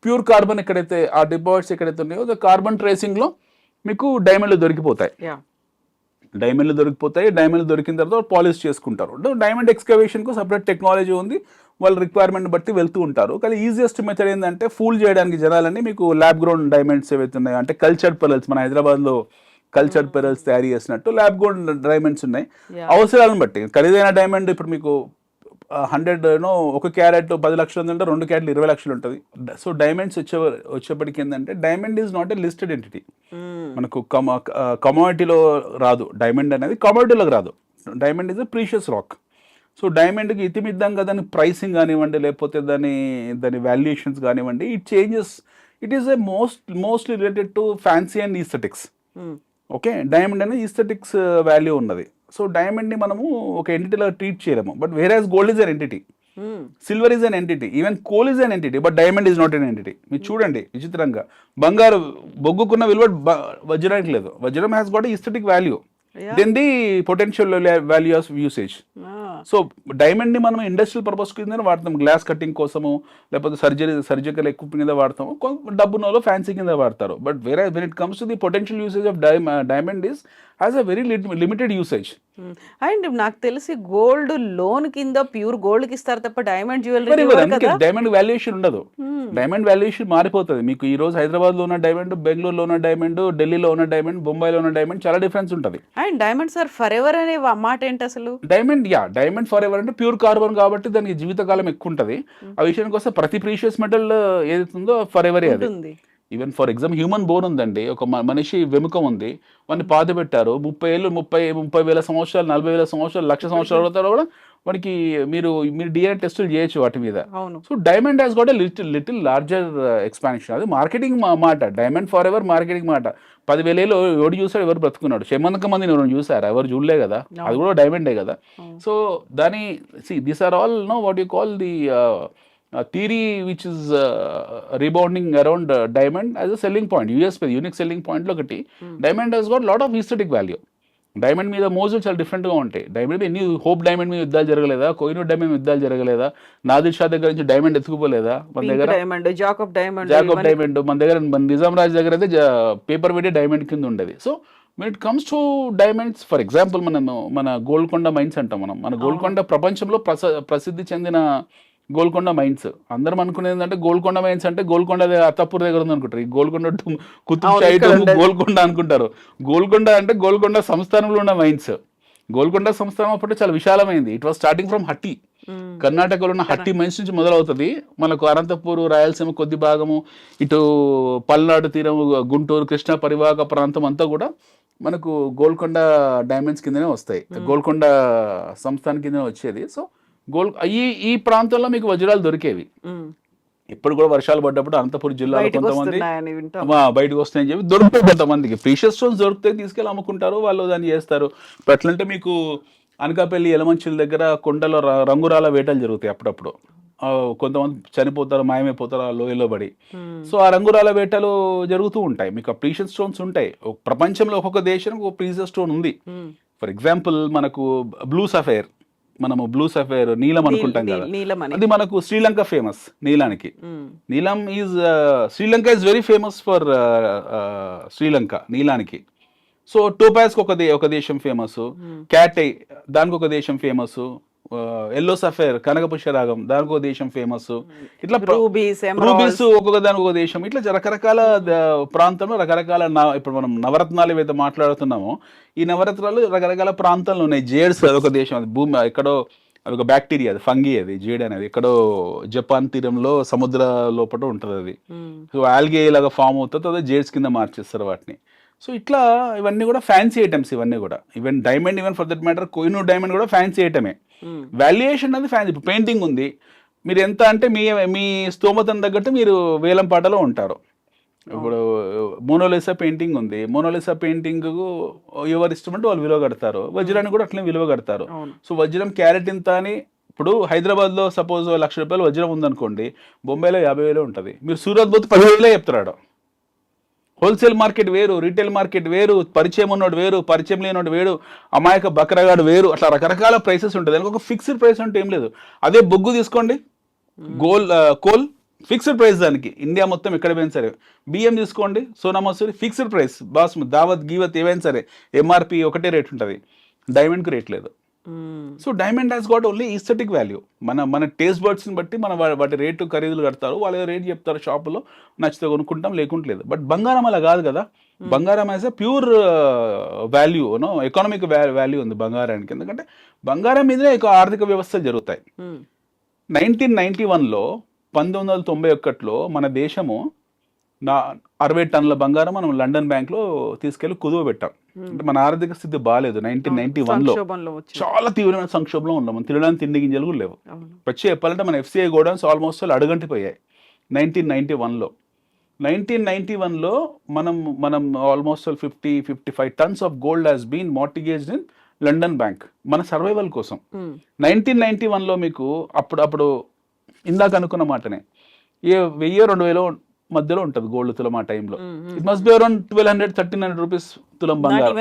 ప్యూర్ కార్బన్ ఎక్కడైతే ఆ డిపాజిట్స్ ఎక్కడైతే ఉన్నాయో కార్బన్ ట్రేసింగ్లో మీకు డైమండ్లు దొరికిపోతాయి. డైమండ్లు దొరికిన తర్వాత పాలిష్ చేసుకుంటారు. డైమండ్ ఎక్స్కవేషన్కు సపరేట్ టెక్నాలజీ ఉంది, వాళ్ళ రిక్వైర్మెంట్ బట్టి వెళ్తూ ఉంటారు. కానీ ఈజియెస్ట్ మెథడ్ ఏంటంటే ఫూల్ చేయడానికి జనాలని మీకు ల్యాబ్ గ్రోన్ డైమండ్స్ ఏవైతే ఉన్నాయో, అంటే కల్చర్డ్ పెరల్స్, మన హైదరాబాద్లో కల్చర్డ్ పెరల్స్ తయారు చేసినట్టు ల్యాబ్ గ్రోన్ డైమండ్స్ ఉన్నాయి. అవసరాలను బట్టి ఖరీదైన డైమండ్ ఇప్పుడు మీకు 100 ఒక క్యారెట్ 10 లక్షలు ఉందంటే 2 క్యారెట్లు 20 లక్షలు ఉంటుంది. సో డైమండ్స్ వచ్చేప్పటికి ఏంటంటే diamond is not a listed entity. మనకు కమోడిటీలో రాదు, డైమండ్ అనేది కమోడిటీలోకి రాదు. Diamond is a precious rock. So డైమండ్కి ఇతిమిద్దంగా దాని ప్రైసింగ్ కానివ్వండి, లేకపోతే దాని వాల్యుయేషన్స్ కానివ్వండి, it is a mostly related to fancy and aesthetics. Okay, diamond అనేది ఈస్థెటిక్స్ వాల్యూ ఉన్నది. సో డైమండ్ని మనము ఒక ఎంటిటీలో ట్రీట్ చేయలేము. But whereas gold is an entity, silver is an entity, even coal is an entity, but diamond is not an entity. మీరు చూడండి విచిత్రంగా, బంగారు బొగ్గుకున్న విలువ వజ్రానికి లేదు. వజ్రం has got aesthetic value then the potential value of usage. So డైమండ్ని మనం ఇండస్ట్రియల్ పర్పస్ కింద వాడతాం, గ్లాస్ కటింగ్ కోసము, లేకపోతే సర్జికల్ ఎక్విప్మెంట్ కింద వాడతాము, డబ్బునోలో ఫ్యాన్సీ కింద వాడతారు. బట్ వేరే when it comes to the potential usage of diamond is has a very limited usage. And నాకు తెలిసి గోల్డ్ లోన్ కింద ప్యూర్ గోల్డ్ కి ఇస్తారు తప్ప డైమండ్ జ్యువెలరీ డైమండ్ వాల్యుయేషన్ ఉండదు. డైమండ్ వాల్యుయేషన్ మారిపోతుంది. మీకు ఈ రోజు హైదరాబాద్ లో ఉన్న డైమండ్, బెంగళూరులో ఉన్న డైమండ్, ఢిల్లీలో ఉన్న డైమండ్, బొంబాయిలో ఉన్న డైమండ్ చాలా డిఫరెన్స్ ఉంటుంది. And diamonds are for ever అనే మాట ఏంటి అసలు? డైమండ్ ఫర్ ఎవర్ అంటే ప్యూర్ కార్బన్ కాబట్టి దానికి జీవితకాలం ఎక్కువ ఉంటుంది. ఆ విషయానికి వస్తే ప్రతి ప్రీషియస్ మెటల్ ఏదైతుందో ఫర్ ఎవర్ అది. Even for example human bone ఉందండి, ఒక మనిషి వెముక ఉంది, వాడిని పాతి పెట్టారు 30 ఏళ్ళు, 30,000 సంవత్సరాలు, 40,000 సంవత్సరాలు, 1,00,000 సంవత్సరాల తర్వాత కూడా వాడికి మీరు డిఎన్ఏ టెస్టులు చేయొచ్చు వాటి మీద. So diamond has got little larger expansion. అది మార్కెటింగ్ మాట. డైమండ్ ఫర్ ఎవర్ మార్కెటింగ్ మాట. 10,000 ఏళ్ళు ఎవడు చూసాడు, ఎవరు బ్రతుకున్నాడు? 100 మందిని ఎవరు చూసారా? ఎవరు చూడలే కదా, అది కూడా డైమండే కదా. సో దాని these are all what you call the theory which is rebounding around diamond as a selling point. USP unique selling point లో ఒకటి diamond has got lot of aesthetic value. Diamond మీద మోజులు చాలా డిఫరెంట్గా ఉంటాయి. డైమండ్ మీద ఎన్ని hope diamond మీద యుద్ధాలు జరగలేదా? కోహినూర్ డైమండ్ యుద్ధాలు జరగలేదా? నాదిర్ షా దగ్గర నుంచి డైమండ్ ఎత్తుకుపోలేదా? మన దగ్గర జాకబ్ డైమండ్, మన దగ్గర నిజాం రాజ్ దగ్గర అయితే పేపర్ వెయిట్ డైమండ్ కింద ఉండేది. So when it comes to diamonds, for example, మన గోల్కొండ మైన్స్ అంటాం మనం. మన గోల్కొండ ప్రపంచంలో ప్రసిద్ధి చెందిన గోల్కొండ మైన్స్. అందరం అనుకునేది ఏంటంటే గోల్కొండ మైన్స్ అంటే గోల్కొండ అత్తాపూర్ దగ్గర ఉంది అనుకుంటారు. ఈ గోల్కొండ కుతుబ్ షాహీ డోమ్ గోల్కొండ అనుకుంటారు. గోల్కొండ అంటే గోల్కొండ సంస్థానంలో ఉన్న మైన్స్. గోల్కొండ సంస్థానం అప్పట్లో చాలా విశాలమైంది. ఇట్ వాస్ స్టార్టింగ్ ఫ్రమ్ హట్టి, కర్ణాటకలో ఉన్న హట్టి మైన్స్ నుంచి మొదలవుతుంది. మనకు అనంతపూర్, రాయలసీమ కొద్ది భాగము, ఇటు పల్నాడు తీరం, గుంటూరు, కృష్ణా పరివాహక ప్రాంతం అంతా కూడా మనకు గోల్కొండ డైమండ్స్ కిందనే వస్తాయి. గోల్కొండ సంస్థానం కిందనే వచ్చేది. సో ఈ ప్రాంతంలో మీకు వజ్రాలు దొరికేవి. ఇప్పుడు కూడా వర్షాలు పడ్డప్పుడు అనంతపురం జిల్లాలో కొంతమంది బయటకు వస్తాయని చెప్పి దొరుకుతాయి. కొంతమందికి ప్రీషియస్ స్టోన్స్ దొరికితే తీసుకెళ్ళి అమ్ముకుంటారు, వాళ్ళు దాన్ని చేస్తారు. ఎట్లంటే మీకు అనకాపల్లి, ఎలమంచిల దగ్గర కొండలో రంగురాల వేటలు జరుగుతాయి అప్పుడప్పుడు. కొంతమంది చనిపోతారు, మాయమైపోతారు ఆ లోయలో పడి. సో ఆ రంగురాల వేటలు జరుగుతూ ఉంటాయి. మీకు ఆ ప్రీషియస్ స్టోన్స్ ఉంటాయి. ప్రపంచంలో ఒక్కొక్క దేశానికి ఒక ప్రీషియస్ స్టోన్ ఉంది. ఫర్ ఎగ్జాంపుల్ మనకు బ్లూ సఫైర్, మనము బ్లూ సఫైర్ నీలం అనుకుంటాం కదా, అది మనకు శ్రీలంక ఫేమస్ నీలానికి. నీలం is Sri Lanka is very famous for Sri Lanka నీలానికి. సో టోపాస్కి ఒక దేశం ఫేమస్, క్యాట్ ఐ దానికి ఒక దేశం ఫేమస్, ఎల్లో సఫైర్ కనకపుష్యరాగం దానికి ఒక దేశం ఫేమస్. ఇట్లా రూబీస్ ఒక్కొక్క దానికి ఒక దేశం. ఇట్లా రకరకాల ప్రాంతంలో రకరకాల, ఇప్పుడు మనం నవరత్నాలు ఏవైతే మాట్లాడుతున్నామో ఈ నవరత్నాలు రకరకాల ప్రాంతాల్లో ఉన్నాయి. జేడ్స్ అదొక దేశం, అది భూమి ఎక్కడో, అదొక బ్యాక్టీరియా, అది ఫంగీ, అది జేడ్ అనేది ఎక్కడో జపాన్ తీరంలో సముద్ర లోపల ఉంటుంది అది. సో ఆల్గే లాగా ఫామ్ అవుతుంది, అదే జేడ్స్ కింద మార్చేస్తారు వాటిని. సో ఇట్లా ఇవన్నీ కూడా ఫ్యాన్సీ ఐటమ్స్. ఇవన్నీ కూడా even diamond, even for that matter Kohinoor diamond కూడా ఫ్యాన్సీ ఐటమే. వాల్యుయేషన్ అనేది ఫ్యాన్సీ. ఇప్పుడు పెయింటింగ్ ఉంది, మీరు ఎంత అంటే మీ స్తోమతను తగ్గట్టు మీరు వేలం పాటలో ఉంటారు. ఇప్పుడు మోనాలిసా పెయింటింగ్ ఉంది, మోనాలిసా పెయింటింగ్ ఎవరు ఇష్టం అంటే వాళ్ళు విలువ కడతారు. వజ్రానికి కూడా అట్లనే విలువ కడతారు. సో వజ్రం క్యారెట్ ఇంత అని, ఇప్పుడు హైదరాబాద్లో సపోజ్ ₹1,00,000 వజ్రం ఉందనుకోండి, బొంబాయిలో 50,000 ఉంటుంది. మీరు సూరత్ పోతే 10,000 చెప్తాడు. హోల్సేల్ మార్కెట్ వేరు, రీటైల్ మార్కెట్ వేరు, పరిచయం ఉన్నోడు వేరు, పరిచయం లేనోడు వేరు, అమాయక బకరగాడు వేరు, అట్లా రకరకాల ప్రైసెస్ ఉంటుంది. దానికి ఒక ఫిక్స్డ్ ప్రైస్ అంటే ఏం లేదు. అదే బొగ్గు తీసుకోండి, కోల్ ఫిక్స్డ్ ప్రైస్ దానికి, ఇండియా మొత్తం ఎక్కడ పోయినా సరే. బియ్యం తీసుకోండి, సోనా మసూరి ఫిక్స్డ్ ప్రైస్, బాస్మతి, దావత్, గీవత్ ఏవైనా సరే ఎంఆర్పి ఒకటే రేట్ ఉంటుంది. డైమండ్కి రేట్ లేదు. So diamond has got only aesthetic value. మన టేస్ట్ బర్డ్స్ని బట్టి మన వాటి రేటు ఖరీదులు కడతారు, వాళ్ళ రేట్ చెప్తారు షాపులో, నచ్చితే కొనుక్కుంటాం, లేకుంటలేదు. బట్ బంగారం అలా కాదు కదా. బంగారం as a pure value, economic value ఉంది బంగారానికి. ఎందుకంటే బంగారం మీదనే ఆర్థిక వ్యవస్థలు జరుగుతాయి. 1991లో 1991లో మన దేశము 60 టన్నుల బంగారం మనం లండన్ బ్యాంక్లో తీసుకెళ్లి కుదువ పెట్టాం. అంటే మన ఆర్థిక స్థితి బాగాలేదు. 1991లో చాలా తీవ్రమైన సంక్షోభంలో ఉన్నాం. మనం తినడానికి తిండి గింజలు కూడా లేవు. వచ్చి చెప్పాలంటే మన FCI గోడౌన్స్ ఆల్మోస్ట్ అడుగంటిపోయాయి 1991లో. 1991లో మనం almost 55 tons of gold has been mortgaged in London bank మన సర్వైవల్ కోసం. 1991లో మీకు అప్పుడు ఇందాక అనుకున్న మాటనే 1000-2000 మధ్యలో ఉంటుంది గోల్డ్ తులం ఆ టైంలో. It must be around 1,200-1,300 rupees తులం బంగారం.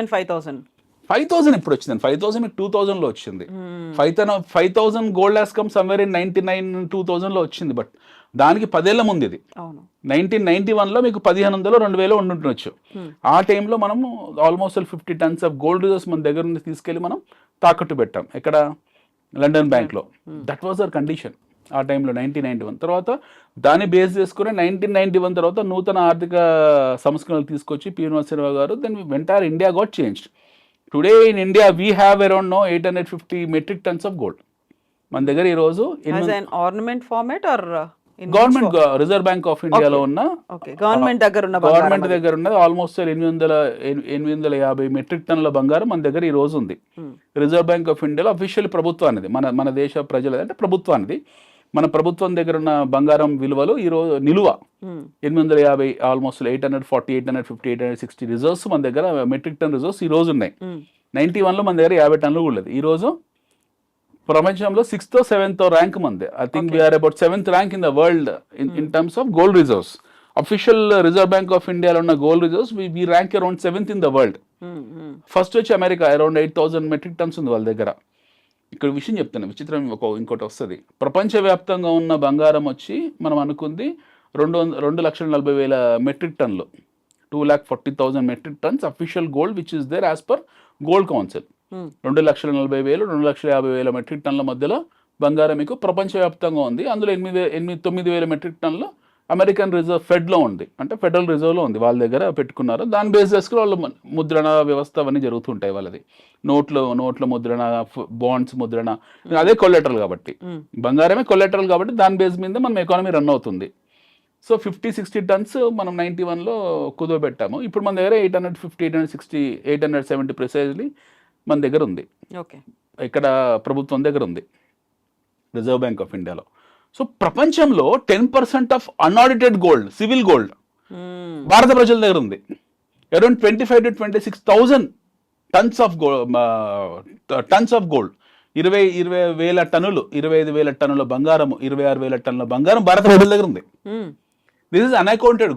5,000 ఇప్పుడు వచ్చింది. 5,000 2000లో వచ్చింది. 5,000 gold has come somewhere in 99-2000లో వచ్చింది. బట్ దానికి 10 ఏళ్ల ముందు ఇది. 1991లో మీకు 1,500-2,000 ఉండుండొచ్చు. ఆ టైంలో మనము almost 50 turns of gold reserves మన దగ్గర నుంచి తీసుకెళ్లి మనం తాకట్టు పెట్టాం. ఎక్కడ? లండన్ బ్యాంక్లో. దట్ వాజ్ అవర్ కండిషన్ ఆ టైంలో 1991. తర్వాత దాన్ని బేస్ చేసుకుని 1991 తర్వాత నూతన ఆర్థిక సంస్కరణలు తీసుకొచ్చి P. Narasimha Rao garu then entire India got changed. Today in India we have around 850 metric tons of gold మన దగ్గర ఈరోజు. గవర్నమెంట్ రిజర్వ్ బ్యాంక్ ఆఫ్ ఇండియాలో ఉన్న గవర్నమెంట్ దగ్గర ఉన్నది ఆల్మోస్ట్ 850 మెట్రిక్ టన్నుల బంగారం మన దగ్గర ఈ రోజు ఉంది. రిజర్వ్ బ్యాంక్ ఆఫ్ ఇండియాలో అఫీషియల్ ప్రభుత్వానిది, మన దేశ ప్రజలది అంటే ప్రభుత్వానిది. మన ప్రభుత్వం దగ్గర ఉన్న బంగారం విలువలు ఈరోజు నిలువ 850, ఆల్మోస్ట్ 840, 850, 860 రిజర్వ్స్ మన దగ్గర మెట్రిక్ టన్ రిజర్వ్స్ ఈ రోజు ఉన్నాయి. 91లో మన దగ్గర 50 టన్నులు కూడా లేదు. ఈ రోజు ప్రపంచంలో 6th or 7th ర్యాంక్ మంది. I think we are about 7th rank in the world in terms of gold reserves. Official reserve bank of ఇండియాలో ఉన్న gold reserves we rank around 7th in the world. First వచ్చి America around 8,000 metric tons ఉంది వాళ్ళ దగ్గర. ఇక్కడ విషయం చెప్తాను, విచిత్రం ఇంకోటి వస్తుంది. ప్రపంచవ్యాప్తంగా ఉన్న బంగారం వచ్చి మనం అనుకుంది 2,40,000 మెట్రిక్ టన్లు, 2,40,000 metric tons official gold which is there as per gold council. 2,40,000, 2,50,000 మెట్రిక్ టన్ల మధ్యలో బంగారం మీకు ప్రపంచవ్యాప్తంగా ఉంది. అందులో 9,000 మెట్రిక్ టన్నులు అమెరికన్ రిజర్వ్ ఫెడ్లో ఉంది, అంటే ఫెడరల్ రిజర్వ్లో ఉంది, వాళ్ళ దగ్గర పెట్టుకున్నారు. దాని బేస్ చేసుకుని వాళ్ళు ముద్రణ వ్యవస్థ అవన్నీ జరుగుతుంటాయి వాళ్ళది. నోట్ల ముద్రణ, బాండ్స్ ముద్రణ, అదే కొలెటరల్ కాబట్టి, బంగారమే కొలెటరల్ కాబట్టి దాని బేస్ మీద మనం ఎకానమీ రన్ అవుతుంది. సో 50-60 టన్స్ మనం 91లో కుదవబెట్టాము. ఇప్పుడు మన దగ్గర 850, 860, 870 ప్రిసైజ్లీ మన దగ్గర ఉంది. ఓకే, ఇక్కడ ప్రభుత్వం దగ్గర ఉంది, రిజర్వ్ బ్యాంక్ ఆఫ్ ఇండియాలో. సో ప్రపంచంలో 10% ఆఫ్ అన్ఆడిటెడ్ గోల్డ్, సివిల్ గోల్డ్ భారత ప్రజల దగ్గర ఉంది. Around 25,000 to 26,000 turns of gold, 20,000 టన్నులు, 25,000 టన్నుల బంగారం, 26,000 టన్నుల బంగారం భారత ప్రజల దగ్గర ఉంది. This is unaccounted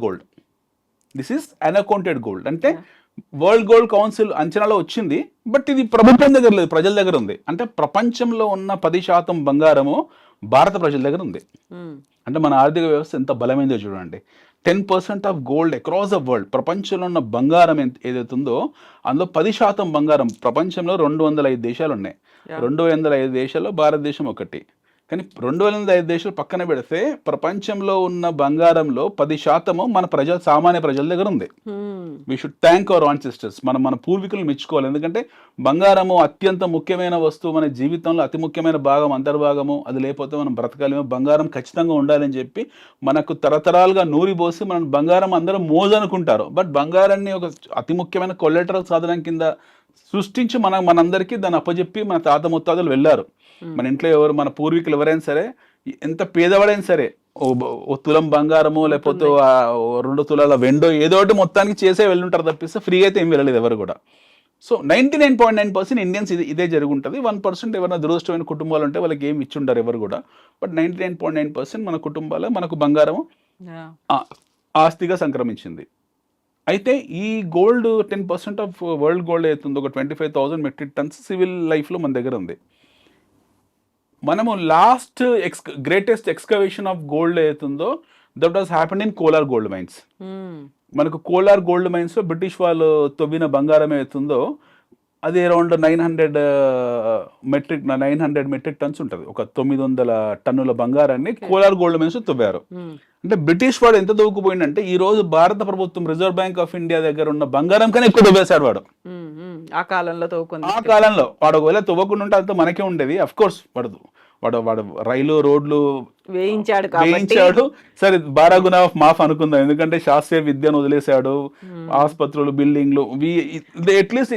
gold. అంటే వరల్డ్ గోల్డ్ కౌన్సిల్ అంచనాలో వచ్చింది, బట్ ఇది ప్రభుత్వం దగ్గర లేదు, ప్రజల దగ్గర ఉంది. అంటే ప్రపంచంలో ఉన్న 10% బంగారము భారత ప్రజల దగ్గర ఉంది. అంటే మన ఆర్థిక వ్యవస్థ ఎంత బలమైందో చూడండి. 10% of gold across the world, ప్రపంచంలో ఉన్న బంగారం ఏదైతే ఉందో అందులో 10% బంగారం. ప్రపంచంలో 205 దేశాలు ఉన్నాయి. 205 దేశాల్లో భారతదేశం ఒకటి. కానీ 205 దేశాలు పక్కన పెడితే ప్రపంచంలో ఉన్న బంగారంలో 10% మన సామాన్య ప్రజల దగ్గర ఉంది. We should thank our ancestors. మన పూర్వీకులు మెచ్చుకోవాలి. ఎందుకంటే బంగారము అత్యంత ముఖ్యమైన వస్తువు, మన జీవితంలో అతి ముఖ్యమైన భాగం, అంతర్భాగము. అది లేకపోతే మనం బ్రతకాలేమో. బంగారం ఖచ్చితంగా ఉండాలని చెప్పి మనకు తరతరాలుగా నూరిపోసి మనం బంగారం అందరూ మోజనుకుంటారు. బట్ బంగారాన్ని ఒక అతి ముఖ్యమైన కొలెటరల్ సాధనం కింద సృష్టించి మనందరికీ దాన్ని అప్పచెప్పి మన తాత ముత్తాతలు వెళ్ళారు. మన ఇంట్లో మన పూర్వీకులు ఎవరైనా సరే, ఎంత పేదవాడైనా సరే, ఓ తులం బంగారము లేకపోతే 2 తులాల వెండో ఏదో ఒకటి మొత్తానికి చేసే వెళ్ళుంటారు తప్పిస్తే ఫ్రీగా అయితే ఏం వెళ్ళలేదు ఎవరు కూడా. సో 99.9% ఇండియన్స్ ఇదే జరుగుంటుంది. 1% ఎవరైనా దురదృష్టమైన కుటుంబాలు ఉంటే వాళ్ళకి ఏమి ఇచ్చుంటారు ఎవరు కూడా. బట్ 99.9% మన కుటుంబాలే మనకు బంగారము ఆస్తిగా సంక్రమించింది. అయితే ఈ గోల్డ్ 10% ఆఫ్ వరల్డ్ గోల్డ్ అవుతుంది, ఒక 25,000 మెట్రిక్ టన్స్ సివిల్ లైఫ్లో మన దగ్గర ఉంది. మనము last greatest excavation of gold అవుతుందో that was happened in Kolar gold mines. మనకు కోలార్ గోల్డ్ మైన్స్ లో బ్రిటిష్ వాళ్ళు తవ్విన బంగారం అవుతుందో అది అరౌండ్ 900 మెట్రిక్ టన్స్ ఉంటుంది. ఒక 900 టన్నుల బంగారాన్ని కోలార్ గోల్డ్ మైన్స్ తవ్వారు. అంటే బ్రిటిష్ వాడు ఎంత తవ్వుకుపోయిందంటే ఈ రోజు భారత ప్రభుత్వం రిజర్వ్ బ్యాంక్ ఆఫ్ ఇండియా దగ్గర ఉన్న బంగారం కన్నా ఎక్కువ తవ్వేశాడు వాడు. ఆ కాలంలో వాడు ఒకవేళ తవ్వకుండా ఉంటే అంతా మనకే ఉండేది. అఫ్ కోర్స్ వాడు రైలు రోడ్లు వేయించాడు. సరే, బారాగునా ఆఫ్ మాఫ్ అనుకుందాం, ఎందుకంటే శాస్త్రీయ విద్యను వదిలేశాడు. ఆసుపత్రులు, బిల్డింగ్లు, అట్లీస్ట్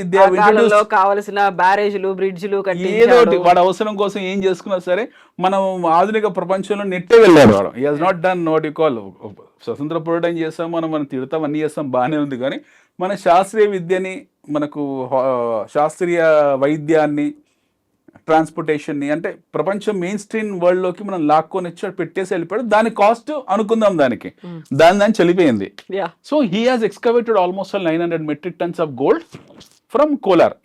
కావాల్సిన బ్యారేజ్లు, బ్రిడ్జ్లు ఏదో ఒకటి వాడు అవసరం కోసం ఏం చేసుకున్నా సరే మనం ఆధునిక ప్రపంచంలో నెట్టే వెళ్ళాడు వాడు. He has not done what you call స్వతంత్ర పోరాటం చేస్తాం, మనం తిడతాం, అన్ని చేస్తాం, బాగానే ఉంది. కానీ మన శాస్త్రీయ విద్యని, మనకు శాస్త్రీయ వైద్యాన్ని, ట్రాన్స్పోర్టేషన్ని, అంటే ప్రపంచం మెయిన్ స్ట్రీమ్ వరల్డ్ లోకి మనం లాక్కొని వచ్చి పెట్టేసి వెళ్ళిపోయాడు. దాని కాస్ట్ అనుకుందాం, దాని చలిపోయింది. So he has excavated almost 900 metric tons of gold from Kolar.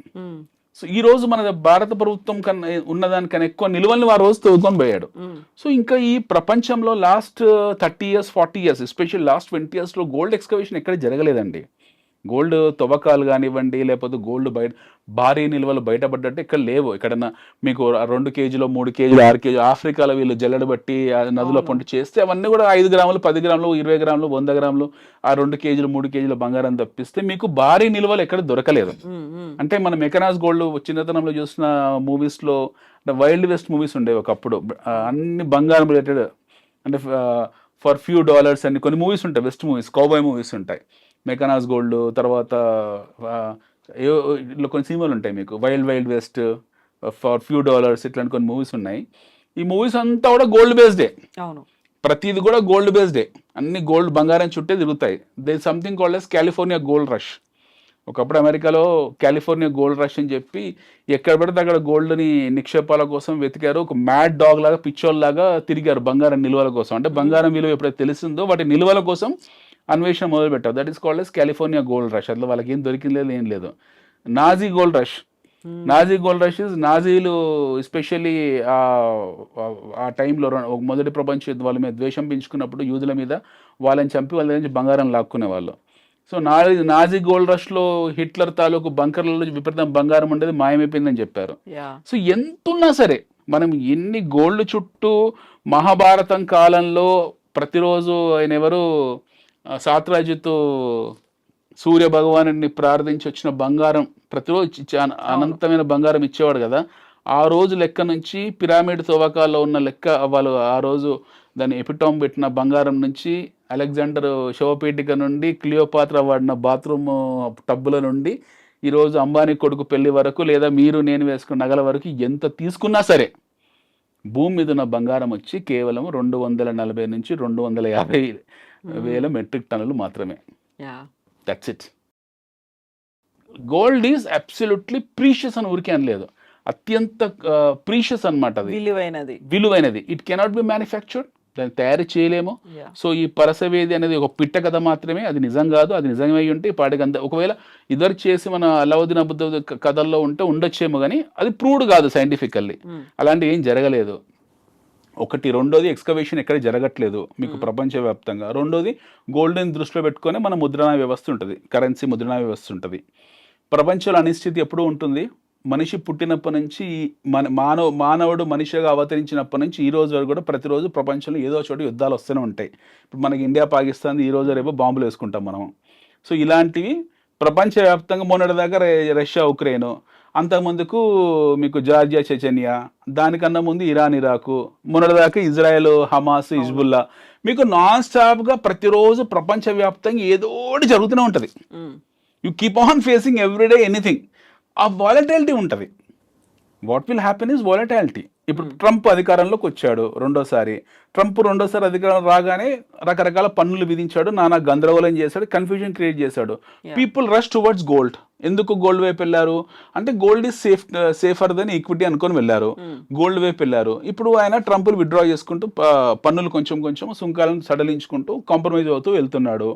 So ఈ రోజు మన భారత ప్రభుత్వం కన్నా ఉన్నదానికన్నా ఎక్కువ నిల్వల్ని ఆ రోజు తవ్వుకొని పోయాడు. సో ఇంకా ఈ ప్రపంచంలో last 30 years, 40 years, especially last 20 years లో గోల్డ్ ఎక్స్కవేషన్ ఎక్కడ జరగలేదండి. గోల్డ్ తవ్వకాలు కానివ్వండి, లేకపోతే గోల్డ్ భారీ నిల్వలు బయటపడ్డట్టు ఇక్కడ లేవు. ఎక్కడన్నా మీకు 2 కేజీలు, 3 కేజీలు, 6 కేజీలు ఆఫ్రికాలో వీళ్ళు జల్లెడ బట్టి నదుల పొంటి చేస్తే అవన్నీ కూడా 5 గ్రాములు, 10 గ్రాములు, 20 గ్రాములు, 100 గ్రాములు, ఆ 2 కేజీలు, 3 కేజీల బంగారం తప్పిస్తే మీకు భారీ నిల్వలు ఎక్కడ దొరకలేదు. అంటే మనం మెకనాస్ గోల్డ్ చిన్నతనంలో చూసిన మూవీస్లో, వైల్డ్ వెస్ట్ మూవీస్ ఉండేవి ఒకప్పుడు, అన్ని బంగారం రిలేటెడ్, అంటే ఫర్ ఫ్యూ డాలర్స్ అని కొన్ని మూవీస్ ఉంటాయి, వెస్ట్ మూవీస్, కౌబాయ్ మూవీస్ ఉంటాయి. మెకనాస్ గోల్డ్ తర్వాత ఇట్లా కొన్ని సినిమాలు ఉంటాయి మీకు, wild west, for few dollars, ఇట్లాంటి కొన్ని మూవీస్ ఉన్నాయి. ఈ మూవీస్ అంతా కూడా గోల్డ్ బేస్డే. ప్రతిది కూడా గోల్డ్ బేస్డే, అన్ని గోల్డ్ బంగారం చుట్టే తిరుగుతాయి. They something called as California gold rush. ఒకప్పుడు అమెరికాలో కాలిఫోర్నియా గోల్డ్ రష్ అని చెప్పి ఎక్కడ పడితే అక్కడ గోల్డ్ని నిక్షేపాల కోసం వెతికారు. ఒక మ్యాడ్ డాగ్ లాగా, పిచ్చోల్ లాగా తిరిగారు బంగారం నిల్వల కోసం. అంటే బంగారం విలువ ఎప్పుడైతే తెలిసిందో వాటి నిల్వల కోసం అన్వేషణ మొదలు పెట్టారు. That is called as California gold rush. అట్లా వాళ్ళకి ఏం దొరికింది లేదు, ఏం లేదు. నాజీ గోల్డ్ రష్ ఇస్ నాజీలు ఎస్పెషల్లీ ఆ టైంలో మొదటి ప్రపంచ యుద్ధం వాళ్ళ మీద ద్వేషం పెంచుకున్నప్పుడు యూదుల మీద వాళ్ళని చంపి వాళ్ళ నుంచి బంగారం లాక్కునే వాళ్ళు. సో నాజీ గోల్డ్ రష్లో హిట్లర్ తాలూకు బంకర్లలో విపరీతం బంగారం ఉండేది మాయమైపోయిందని చెప్పారు. సో ఎంతున్నా సరే మనం ఎన్ని గోల్డ్ చుట్టూ మహాభారతం కాలంలో ప్రతిరోజు ఆయన ఎవరు సాత్రాజిత్తు సూర్య భగవానుడిని ప్రార్థించి వచ్చిన బంగారం ప్రతిరోజు అనంతమైన బంగారం ఇచ్చేవాడు కదా. ఆ రోజు లెక్క నుంచి పిరామిడ్ తవ్వకాల్లో ఉన్న లెక్క వాళ్ళు ఆ రోజు దాన్ని ఎపిటామ్ పెట్టిన బంగారం నుంచి అలెగ్జాండర్ శవపేటిక నుండి క్లియోపాత్ర వాడిన బాత్రూమ్ టబ్బుల నుండి ఈరోజు అంబానీ కొడుకు పెళ్లి వరకు లేదా మీరు నేను వేసుకున్న నగల వరకు ఎంత తీసుకున్నా సరే భూమి మీద ఉన్న బంగారం వచ్చి కేవలం 240 నుంచి 250 వేల మెట్రిక్ టన్నులు మాత్రమే. That's it. Gold is absolutely precious అని ఊరికే అనలేదు, అత్యంత ప్రీషియస్ అనమాట. అది విలువైనది. ఇట్ కెనాట్ బి మ్యానుఫ్యాక్చర్డ్, దాన్ని తయారు చేయలేము. సో ఈ పరసవేది అనేది ఒక పిట్ట కథ మాత్రమే, అది నిజం కాదు. అది నిజమై ఉంటే పాటికి అంత ఒకవేళ ఇద్దరు చేసి మన అల్లావుద్దీన్ అబుద్దౌద్ కథల్లో ఉంటే ఉండొచ్చేమో, కానీ అది ప్రూవ్డ్ కాదు సైంటిఫికల్లీ. అలాంటివి ఏం జరగలేదు. ఒకటి. రెండోది ఎక్స్కవేషన్ ఎక్కడ జరగట్లేదు మీకు ప్రపంచవ్యాప్తంగా. రెండోది గోల్డ్ని దృష్టిలో పెట్టుకొని మన ముద్రణా వ్యవస్థ ఉంటుంది, కరెన్సీ ముద్రణా వ్యవస్థ ఉంటుంది. ప్రపంచంలో అనిశ్చితి ఎప్పుడూ ఉంటుంది. మనిషి పుట్టినప్పటి నుంచి మానవుడు మనిషిగా అవతరించినప్పటి నుంచి ఈ రోజు వరకు కూడా ప్రతిరోజు ప్రపంచంలో ఏదో చోట యుద్ధాలు వస్తూనే ఉంటాయి. ఇప్పుడు మనకి ఇండియా పాకిస్తాన్ ఈ రోజు రేపు బాంబులు వేసుకుంటాం మనం. సో ఇలాంటివి ప్రపంచవ్యాప్తంగా మొన్నటిదాకా రష్యా ఉక్రెయిన్, అంతకుముందుకు మీకు జార్జియా చెచెనియా, దానికన్నా ముందు ఇరాన్ ఇరాకు, మొన్నటిదాకా ఇజ్రాయెల్ హమాస్ హిజ్బుల్లా. మీకు నాన్ స్టాప్గా ప్రతిరోజు ప్రపంచవ్యాప్తంగా ఏదో ఒకటి జరుగుతూనే ఉంటుంది. You keep on facing everyday anything. ఆ వాలటాలిటీ ఉంటుంది. What will happen is volatility. ఇప్పుడు ట్రంప్ అధికారంలోకి వచ్చాడు రెండోసారి. ట్రంప్ రెండోసారి అధికారం రాగానే రకరకాల పన్నులు విధించాడు, నానా గందరగోళం చేశాడు, కన్ఫ్యూజన్ క్రియేట్ చేశాడు. People rush towards gold. ఎందుకు గోల్డ్ వైపు వెళ్ళారు అంటే gold is safer than equity అనుకొని వెళ్ళారు, గోల్డ్ వైపు వెళ్ళారు. ఇప్పుడు ఆయన ట్రంప్లు విత్డ్రా చేసుకుంటూ పన్నులు కొంచెం కొంచెం సుంకాలను సడలించుకుంటూ కాంప్రమైజ్ అవుతూ వెళ్తున్నాడు.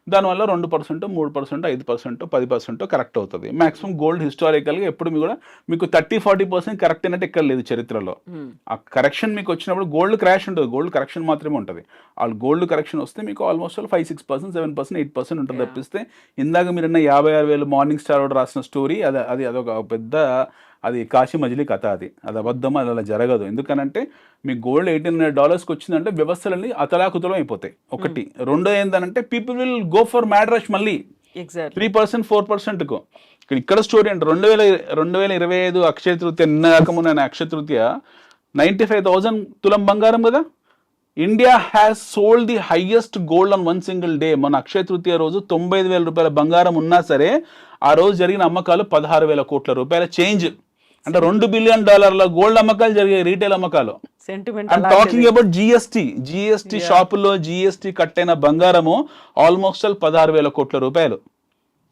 దానివల్ల 2%, 3%, 5%, 10% కరెక్ట్ అవుతుంది. మాక్సిమం గోల్డ్ హిస్టారికల్గా ఎప్పుడు కూడా మీకు 30-40% కరెక్ట్ అయినట్టు ఎక్కడ లేదు చరిత్రలో. ఆ కరెక్షన్ మీకు వచ్చినప్పుడు గోల్డ్ క్రాష్ ఉంటుంది, గోల్డ్ కరెక్షన్ మాత్రమే ఉంటుంది. ఆ గోల్డ్ కరెక్షన్ వస్తే మీకు ఆల్మోస్ట్ 5-6%, 7%, 8% ఉంటుంది తప్పిస్తే. ఇందాక మీరన్న 56,000 మార్నింగ్ స్టార్ రాసిన స్టోరీ అది అదొక పెద్ద, అది కాశీ మజిలీ కథ. అది అబద్ధం, అది అలా జరగదు. ఎందుకనంటే మీ గోల్డ్ $1,800 వచ్చిందంటే వ్యవస్థలన్నీ అతలాకుతలం అయిపోతాయి. ఒకటి. రెండో ఏంటంటే people will go for mad rush మళ్ళీ 3%, 4%కు. ఇక్కడ స్టోరీ అంటే 2025 అక్షయ తృతీయ, నిన్న కాకముందు అక్షయ తృతీయ 95,000 తులం బంగారం కదా. India has sold the highest gold on 1 single day. మన అక్షయ తృతీయ రోజు 95,000 రూపాయల బంగారం ఉన్నా సరే ఆ రోజు జరిగిన అమ్మకాలు 16,000 కోట్ల రూపాయల చేంజ్. అంటే $2 బిలియన్ గోల్డ్ అమ్మకాలు జరిగాయి, రీటైల్ అమ్మకాలు. ఐఎమ్ టాకింగ్ అబౌట్ జిఎస్టీ షాపుల్లో జిఎస్టీ కట్టైన బంగారము ఆల్మోస్ట్ 16,000 కోట్ల రూపాయలు.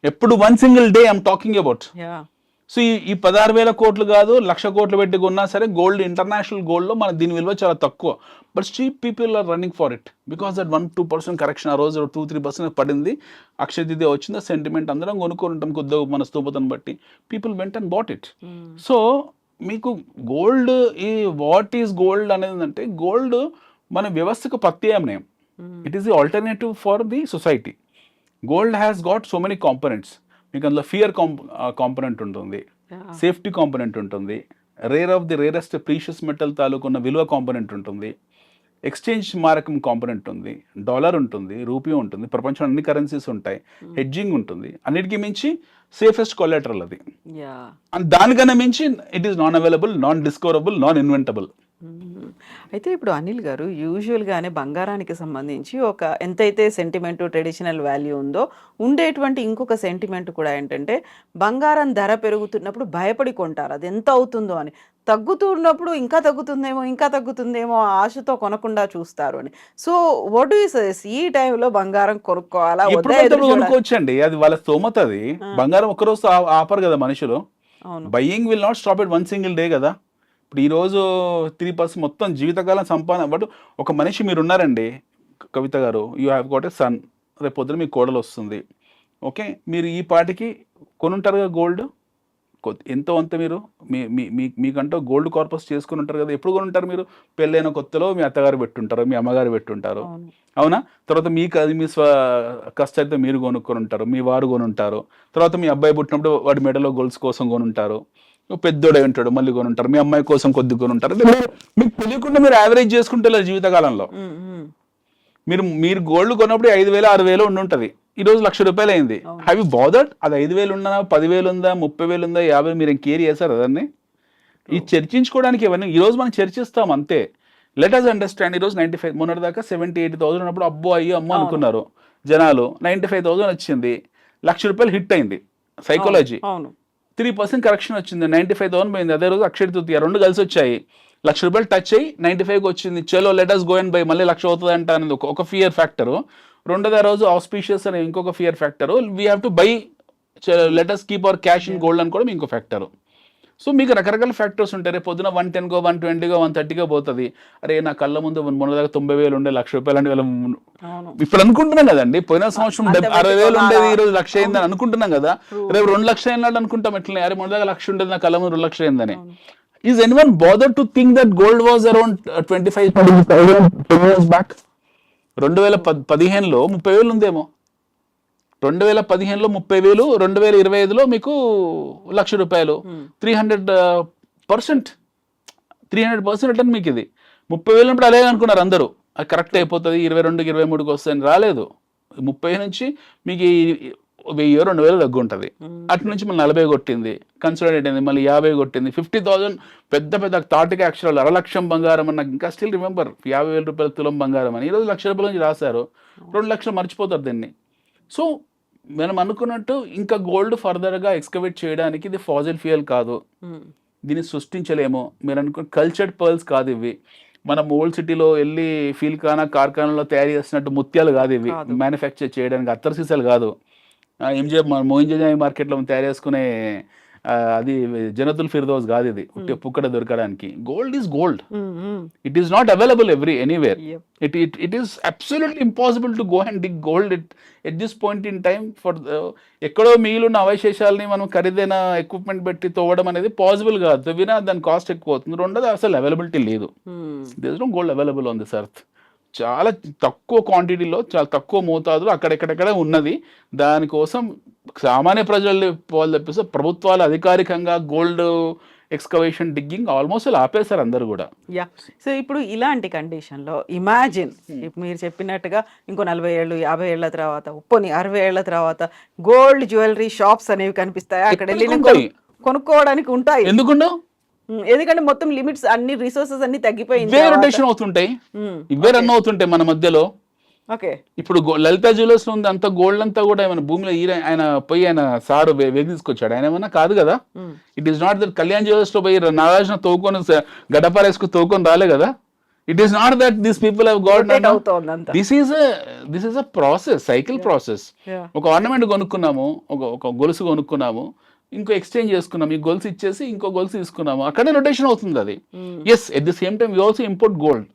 ఎప్పుడు 1 single day I'm talking about. So ఈ 16,000 కోట్లు కాదు, 1,00,000 కోట్లు పెట్టి కొన్నా సరే గోల్డ్, ఇంటర్నేషనల్ గోల్డ్లో మన దీని విలువ చాలా తక్కువ. But still people are running for it because that 1-2% correction ఆ రోజు 2-3% పడింది. అక్షయ తృతీయ వచ్చింది, సెంటిమెంట్ అందరం కొనుక్కొని ఉంటాం కొద్దిగా మన స్తోమతను బట్టి. People went and bought it. So మీకు గోల్డ్, ఈ వాట్ ఈస్ గోల్డ్ అనేది అంటే గోల్డ్ మన వ్యవస్థకు ప్రత్యామ్నాయం. It is the alternative for the society. Gold has got so many components. మీకు అందులో ఫియర్ కాంపోనెంట్ ఉంటుంది, సేఫ్టీ కాంపోనెంట్ ఉంటుంది, రేరెస్ట్ ప్రీషియస్ మెటల్ తాలూకున్న విలువ కాంపోనెంట్ ఉంటుంది, ఎక్స్చేంజ్ మారకం కాంపోనెంట్ ఉంది, డాలర్ ఉంటుంది, రూపీ ఉంటుంది, ప్రపంచంలో అన్ని కరెన్సీస్ ఉంటాయి, హెడ్జింగ్ ఉంటుంది. అన్నిటికీ మించి సేఫెస్ట్ కొలాటరల్ అది. అండ్ దానికన్నా మించి it is non available, non discoverable, non inventable. అయితే ఇప్పుడు అనిల్ గారు, యూజువల్గానే బంగారానికి సంబంధించి ఒక ఎంతైతే సెంటిమెంట్, ట్రెడిషనల్ వాల్యూ ఉందో ఉండేటువంటి ఇంకొక సెంటిమెంట్ కూడా ఏంటంటే బంగారం ధర పెరుగుతున్నప్పుడు భయపడి కొంటారు, అది ఎంత అవుతుందో అని. తగ్గుతున్నప్పుడు ఇంకా తగ్గుతుందేమో ఆశతో కొనకుండా చూస్తారు అని. So what do you suggest, ఈ టైంలో బంగారం కొనుక్కోవాలా? కొనుక్కోవచ్చండి, అది వాళ్ళ స్తోమత. అది బంగారం ఒక్కరోజు ఆపరు కదా మనుషులు. Buying will not stop at 1 single day కదా. ఇప్పుడు ఈరోజు 3% మొత్తం జీవితకాలం సంపాదన. బట్ ఒక మనిషి మీరున్నారండి Kavitha garu, you have got a son, రేపు పొద్దున మీ కోడలు వస్తుంది. ఓకే, మీరు ఈ పాటికి కొనుంటారు కదా గోల్డ్, ఎంతో అంత మీరు మీకంటూ గోల్డ్ కార్పస్ చేసుకుని ఉంటారు కదా. ఎప్పుడు కొనుంటారు మీరు? పెళ్ళైన కొత్తలో మీ అత్తగారు పెట్టుంటారు, మీ అమ్మగారు పెట్టుంటారు, అవునా? తర్వాత మీకు అది మీ కష్టంతో మీరు కొనుక్కొని ఉంటారు, మీ వారు కొనుంటారు. తర్వాత మీ అబ్బాయి పుట్టినప్పుడు వాడి మెడలో గోల్స్ కోసం కొనుంటారు. పెద్దోడే ఉంటాడు మళ్ళీ కొనుంటారు, మీ అమ్మాయి కోసం కొద్ది కొనుంటారు. మీకు తెలియకుండా మీరు యావరేజ్ చేసుకుంటే జీవితకాలంలో మీరు గోల్డ్ కొన్నప్పుడు 5,000 6,000 ఉండి ఈ రోజు ₹1,00,000 అయింది. Have you bothered? అది 5,000 ఉన్నా 10,000 ఉందా 30,000 ఉందా 50,000 మీరు కేర్ చేశారు అదన్నీ? ఈ చర్చించుకోవడానికి ఇవన్నీ ఈ రోజు మనం చర్చిస్తాం అంతే. Let us understand. ఈ రోజు 95 మొన్నటిదాకా 70,000-80,000 ఉన్నప్పుడు అబ్బో అయ్యో అమ్మ అనుకున్నారు జనాలు. 95,000 వచ్చింది, ₹1,00,000 హిట్ అయింది. సైకాలజీ 3% కరెక్షన్ వచ్చింది, 95,000 పోయింది. అదే రోజు అక్షయ తృతీయ, రెండు కలిసి వచ్చాయి. ₹1,00,000 టచ్ అయ్యి 95కి వచ్చింది. చలో let us go and buy, మళ్ళీ 1,00,000 అవుతుంది అంట అనేది ఒక ఫియర్ ఫ్యాక్టర్. రెండోది ఆ రోజు ఆస్పీషియస్ అనే ఇంకొక fear factor. We have to buy, let us keep our cash in gold అని కూడా ఇంకో ఫ్యాక్టర్. సో మీకు రకరకాల ఫ్యాక్టర్స్ ఉంటాయి. రేపు పొద్దున 110కో 120కో 130కో పోతుంది. అరే నా కళ్ళ ముందు మొన్నదాకా 90,000 ఉండే, ₹1,00,000 అంటే ఇప్పుడు అనుకుంటున్నాం కదండి. పోయిన సంవత్సరం 60,000 ఉండేది, ఈ రోజు 1,00,000 అయిందని అనుకుంటున్నాం కదా. రేపు 2,00,000 అయినాడు అనుకుంటాం. ఎట్లా అరే మొన్నదాకా 1,00,000 ఉండేది, నా కళ్ళ ముందు 2,00,000 అయిందని. Is anyone bothered to think that gold was around 25,000 years back? 2015లో 30,000 ఉందేమో. 2015లో 30,000, 2025లో మీకు ₹1,00,000. 300% రిటర్న్ మీకు. ఇది 30,000 ఉన్నప్పుడు అలాగే అనుకున్నారు అందరూ, అది కరెక్ట్ అయిపోతుంది 22, 23కి వస్తుంది. రాలేదు. 30 నుంచి మీకు 1,000 2,000 తగ్గు ఉంటుంది. అటు నుంచి మళ్ళీ 40 కొట్టింది, కన్సిడరేట్ అయింది, మళ్ళీ 50 కొట్టింది, 50,000 పెద్ద పెద్ద తాటికి అక్షరాలు 1,00,000 బంగారం అని నాకు ఇంకా స్టిల్ రిమెంబర్. ₹50,000 తులం బంగారం అని. ఈరోజు ₹1,00,000 నుంచి రాశారు, 2,00,000 మర్చిపోతారు దీన్ని. సో మనం అనుకున్నట్టు ఇంకా గోల్డ్ ఫర్దర్గా ఎక్స్కవేట్ చేయడానికి ఇది ఫాజిల్ ఫ్యూయల్ కాదు, దీన్ని సృష్టించలేము. మీరు అనుకున్న కల్చర్డ్ పర్ల్స్ కాదు ఇవి. మనం ఓల్డ్ సిటీలో వెళ్ళి కార్ఖానాలో తయారు చేసినట్టు ముత్యాలు కాదు ఇవి, మ్యానుఫ్యాక్చర్ చేయడానికి అత్తర్ సీసాలు కాదు. మోయింజాయి మార్కెట్లో తయారు చేసుకునే అది జనతుల్ ఫిర్దౌస్ కాదు ఇది, పుక్కడ దొరకడానికి. Gold is gold, it is not available anywhere. It is absolutely impossible to go and dig gold at this point in time. For ఎక్కడో మిగిలిన అవశేషాలని మనం ఖరీదైన ఎక్విప్మెంట్ పెట్టి తవ్వడం అనేది పాసిబుల్ కాదు. తవ్వినా దాని కాస్ట్ ఎక్కువ అవుతుంది. రెండోది అసలు అవైలబిలిటీ లేదు. There is no gold available on this earth. చాలా తక్కువ క్వాంటిటీలో, చాలా తక్కువ మోతాదులో అక్కడెక్కడెక్కడ ఉన్నది. దానికోసం సామాన్య ప్రజలు పోవాలి తప్పిస్తే ప్రభుత్వాలు అధికారికంగా గోల్డ్ ఎక్స్కవేషన్ డిగ్గింగ్ ఆల్మోస్ట్ ఆపేశారు అందరు కూడా. సో ఇప్పుడు ఇలాంటి కండిషన్లో ఇమాజిన్ మీరు చెప్పినట్టుగా ఇంకో 40 ఏళ్ళు 50 ఏళ్ల తర్వాత, ఉప్పని 60 ఏళ్ల తర్వాత గోల్డ్ జ్యువెలరీ షాప్స్ అనేవి కనిపిస్తాయి. అక్కడ వెళ్ళి కొనుక్కోవడానికి ఉంటాయి. ఎందుకుండవు? ఎందుకంటే మొత్తం లిమిట్స్ అన్ని రిసోర్సెస్ అన్ని తగ్గిపోయింది, రొటేషన్ అవుతుంటాయి, ఇవే రన్ అవుతుంటాయి మన మధ్యలో. ఇప్పుడు లలిత జ్యువెలర్స్ ఉంది అంత గోల్డ్ అంతా కూడా ఏమైనా భూమిలో ఆయన పోయి ఆయన సారు వెగి తీసుకొచ్చాడు, ఆయన ఏమన్నా కాదు కదా. It is not that Kalyan jewellers లో పోయి నాగార్జున తోకొని గడపారేసుకు తోకొని రాలే కదా. It is not that this people have got. This is a process, cycle process. ఒక ఆర్నమెంట్ కొనుక్కున్నాము, ఒక గొలుసు కొనుక్కున్నాము, ఇంకో ఎక్స్చేంజ్ చేసుకున్నాం, ఈ గొలుసు ఇచ్చేసి ఇంకో గొలుసు తీసుకున్నాము, అక్కడే రొటేషన్ అవుతుంది అది. Yes, at the same time we also import gold.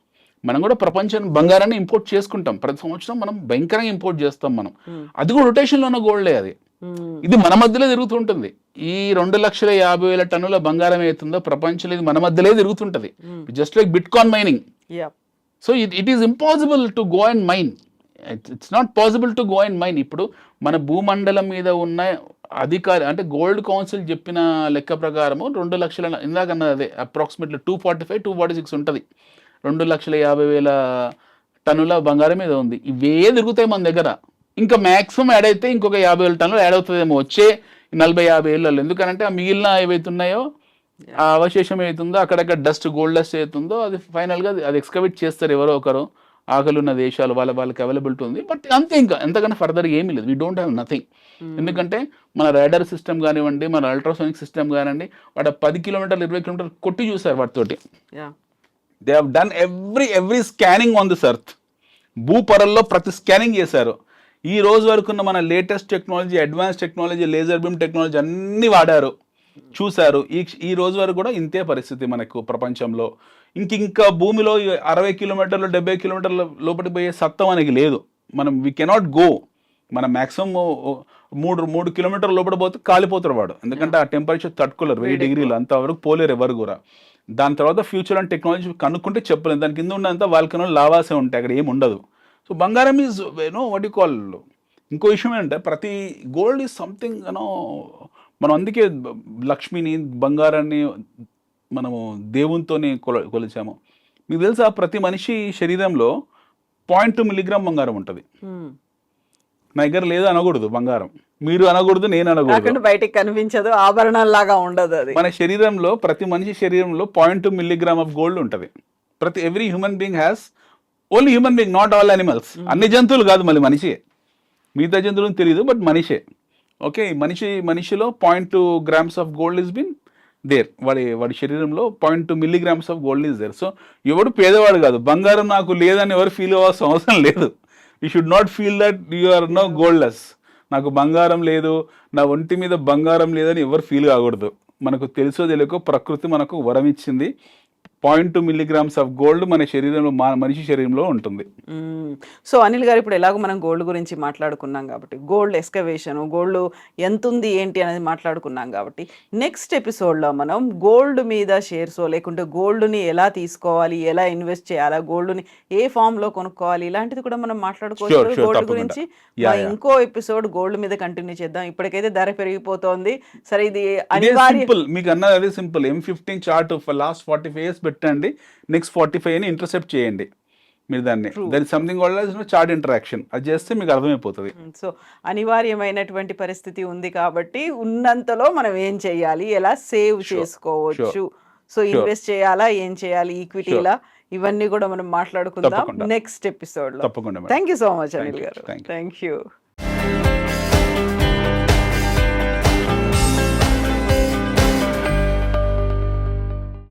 మనం కూడా ప్రపంచాన్ని బంగారాన్ని ఇంపోర్ట్ చేసుకుంటాం. ప్రతి సంవత్సరం మనం భయంకరంగా ఇంపోర్ట్ చేస్తాం మనం. అది కూడా రొటేషన్ లో ఉన్న గోల్డే అది. ఇది మన మధ్యలో తిరుగుతుంటుంది. ఈ 2,50,000 టన్నుల బంగారం అవుతుందో ప్రపంచంలో ఇది మన మధ్యలో తిరుగుతుంటది, just like bitcoin mining. So it is impossible to go and mine. It's not possible to go and mine. ఇప్పుడు మన భూమండలం మీద ఉన్న అధికారి అంటే గోల్డ్ కౌన్సిల్ చెప్పిన లెక్క ప్రకారము 2,00,000 ఇందాకన్నది అదే అప్రాక్సిమేట్లీ 245-246 ఉంటుంది. 2,50,000 టన్నుల బంగారం మీద ఉంది. ఇవే తిరుగుతాయి మన దగ్గర. ఇంకా మ్యాక్సిమం యాడ్ అయితే ఇంకొక 50,000 టన్నులు యాడ్ అవుతుందేమో వచ్చే 40-50 ఏళ్ళలో. ఎందుకంటే ఆ మిగిలిన ఏవైతున్నాయో ఆ అవశేషం ఏతుందో అక్కడక్కడ డస్ట్, గోల్డ్ డస్ట్ అవుతుందో అది ఫైనల్గా అది ఎక్స్కవేట్ చేస్తారు ఎవరో ఒకరు, ఆకలి ఉన్న దేశాలు, వాళ్ళకి అవైలబిలిటీ ఉంది. బట్ అంతే, ఇంకా ఎంతకన్నా ఫర్దర్గా ఏమీ లేదు. We don't have nothing. ఎందుకంటే మన రైడర్ సిస్టమ్ కానివ్వండి, మన అల్ట్రాసోనిక్ సిస్టమ్ కానివ్వండి, వాడు 10 కిలోమీటర్లు 20 కిలోమీటర్లు కొట్టి చూసారు వాటితోటి. They have done every scanning on this earth. భూపరల్లో ప్రతి స్కానింగ్ చేశారు. ఈ రోజు వరకు ఉన్న మన latest technology, advance technology, laser beam technology అన్నీ వాడారు, చూశారు. ఈ రోజు వరకు కూడా ఇంతే పరిస్థితి మనకు ప్రపంచంలో. ఇంకా భూమిలో 60 కిలోమీటర్లు 70 కిలోమీటర్ల లోపలికి పోయే సత్తం అనేది లేదు. We cannot go. మనం మ్యాక్సిమం 3 కిలోమీటర్ల లోపల పోతే కాలిపోతారు వాడు. ఎందుకంటే ఆ టెంపరేచర్ తట్టుకోలేరు, 1000 డిగ్రీలు అంతవరకు పోలేరు ఎవరు కూడా. దాని తర్వాత ఫ్యూచర్ అండ్ టెక్నాలజీ కనుక్కుంటే చెప్పలేదు. దాని కింద ఉన్నంత వాల్కనో లావాసే ఉంటాయి, అక్కడ ఏమి ఉండదు. సో బంగారం ఈజ్ వాట్ యు కాల్. ఇంకో విషయం ఏంటంటే ప్రతి గోల్డ్ ఈజ్ సంథింగ్ మనం అందుకే లక్ష్మిని, బంగారాన్ని మనము దేవునితోనే కొలిచాము. మీకు తెలుసా ప్రతి మనిషి శరీరంలో 0.2 మిల్లీగ్రామ్ బంగారం ఉంటుంది. నా దగ్గర లేదు అనకూడదు బంగారం, మీరు అనకూడదు, నేను అనకూడదు, బయటికి కనిపించదు, ఆభరణాల్లాగా ఉండదు అది. మన శరీరంలో ప్రతి మనిషి శరీరంలో 0.2 మిల్లీగ్రామ్ ఆఫ్ గోల్డ్ ఉంటుంది. Every human being has, only human being, not all animals. అన్ని జంతువులు కాదు, మళ్ళీ మనిషే. మిగతా జంతువులు తెలియదు, బట్ మనిషే. ఓకే, మనిషిలో 0.2 grams of gold is been there. వాడి శరీరంలో 0.2 milligrams of gold is there. So ఎవడు పేదవాడు కాదు. బంగారం నాకు లేదని ఎవరు ఫీల్ అవ్వాల్సిన అవసరం లేదు. You should not feel that you are no goldless. నాకు బంగారం లేదు, నా ఒంటి మీద బంగారం లేదని ఎవరు ఫీల్ కాకూడదు. మనకు తెలుసో తెలియకో ప్రకృతి మనకు వరం ఇచ్చింది. 0.2 మిల్లీగ్రామ్స్ ఆఫ్ గోల్డ్ మన శరీరంలో, మనిషి శరీరంలో ఉంటుంది. సో అనిల్ గారు, ఇప్పుడు ఎలాగో మనం గోల్డ్ గురించి మాట్లాడుకున్నాం కాబట్టి, గోల్డ్ ఎస్కవేషన్, గోల్డ్ ఎంత ఉంది ఏంటి అనేది మాట్లాడుకున్నాం కాబట్టి, నెక్స్ట్ ఎపిసోడ్లో మనం గోల్డ్ మీద షేర్స్ లేకుంటే గోల్డ్ని ఎలా తీసుకోవాలి, ఎలా ఇన్వెస్ట్ చేయాలా, గోల్డ్ని ఏ ఫామ్లో కొనుక్కోవాలి, ఇలాంటిది కూడా మనం మాట్లాడుకోవచ్చు గోల్డ్ గురించి. ఇంకో ఎపిసోడ్ గోల్డ్ మీద కంటిన్యూ చేద్దాం. ఇప్పటికైతే ధర పెరిగిపోతోంది. సరే, ఇది సింపుల్, మీకు అన్నది అదే simple. M15 chart last 45 years పెట్టండి, నెక్స్ట్ 45 ని ఇంటర్సెప్ట్ చేయండి. మీరు దాన్ని there is something called chart interaction, అది చేస్తే మీకు అర్థమైపోతుంది. సో అనివార్యమైనటువంటి పరిస్థితి ఉంది కాబట్టి ఉన్నంతలో మనం ఏం చేయాలి, ఎలా సేవ్ చేసుకోవచ్చు, సో ఇన్వెస్ట్ చేయాలా, ఏం చేయాలి, ఈక్విటీలా, ఇవన్నీ కూడా మనం మాట్లాడుకుందాం నెక్స్ట్ ఎపిసోడ్ లో. తప్పకుండా. Thank you so much Anil garu. Thank you.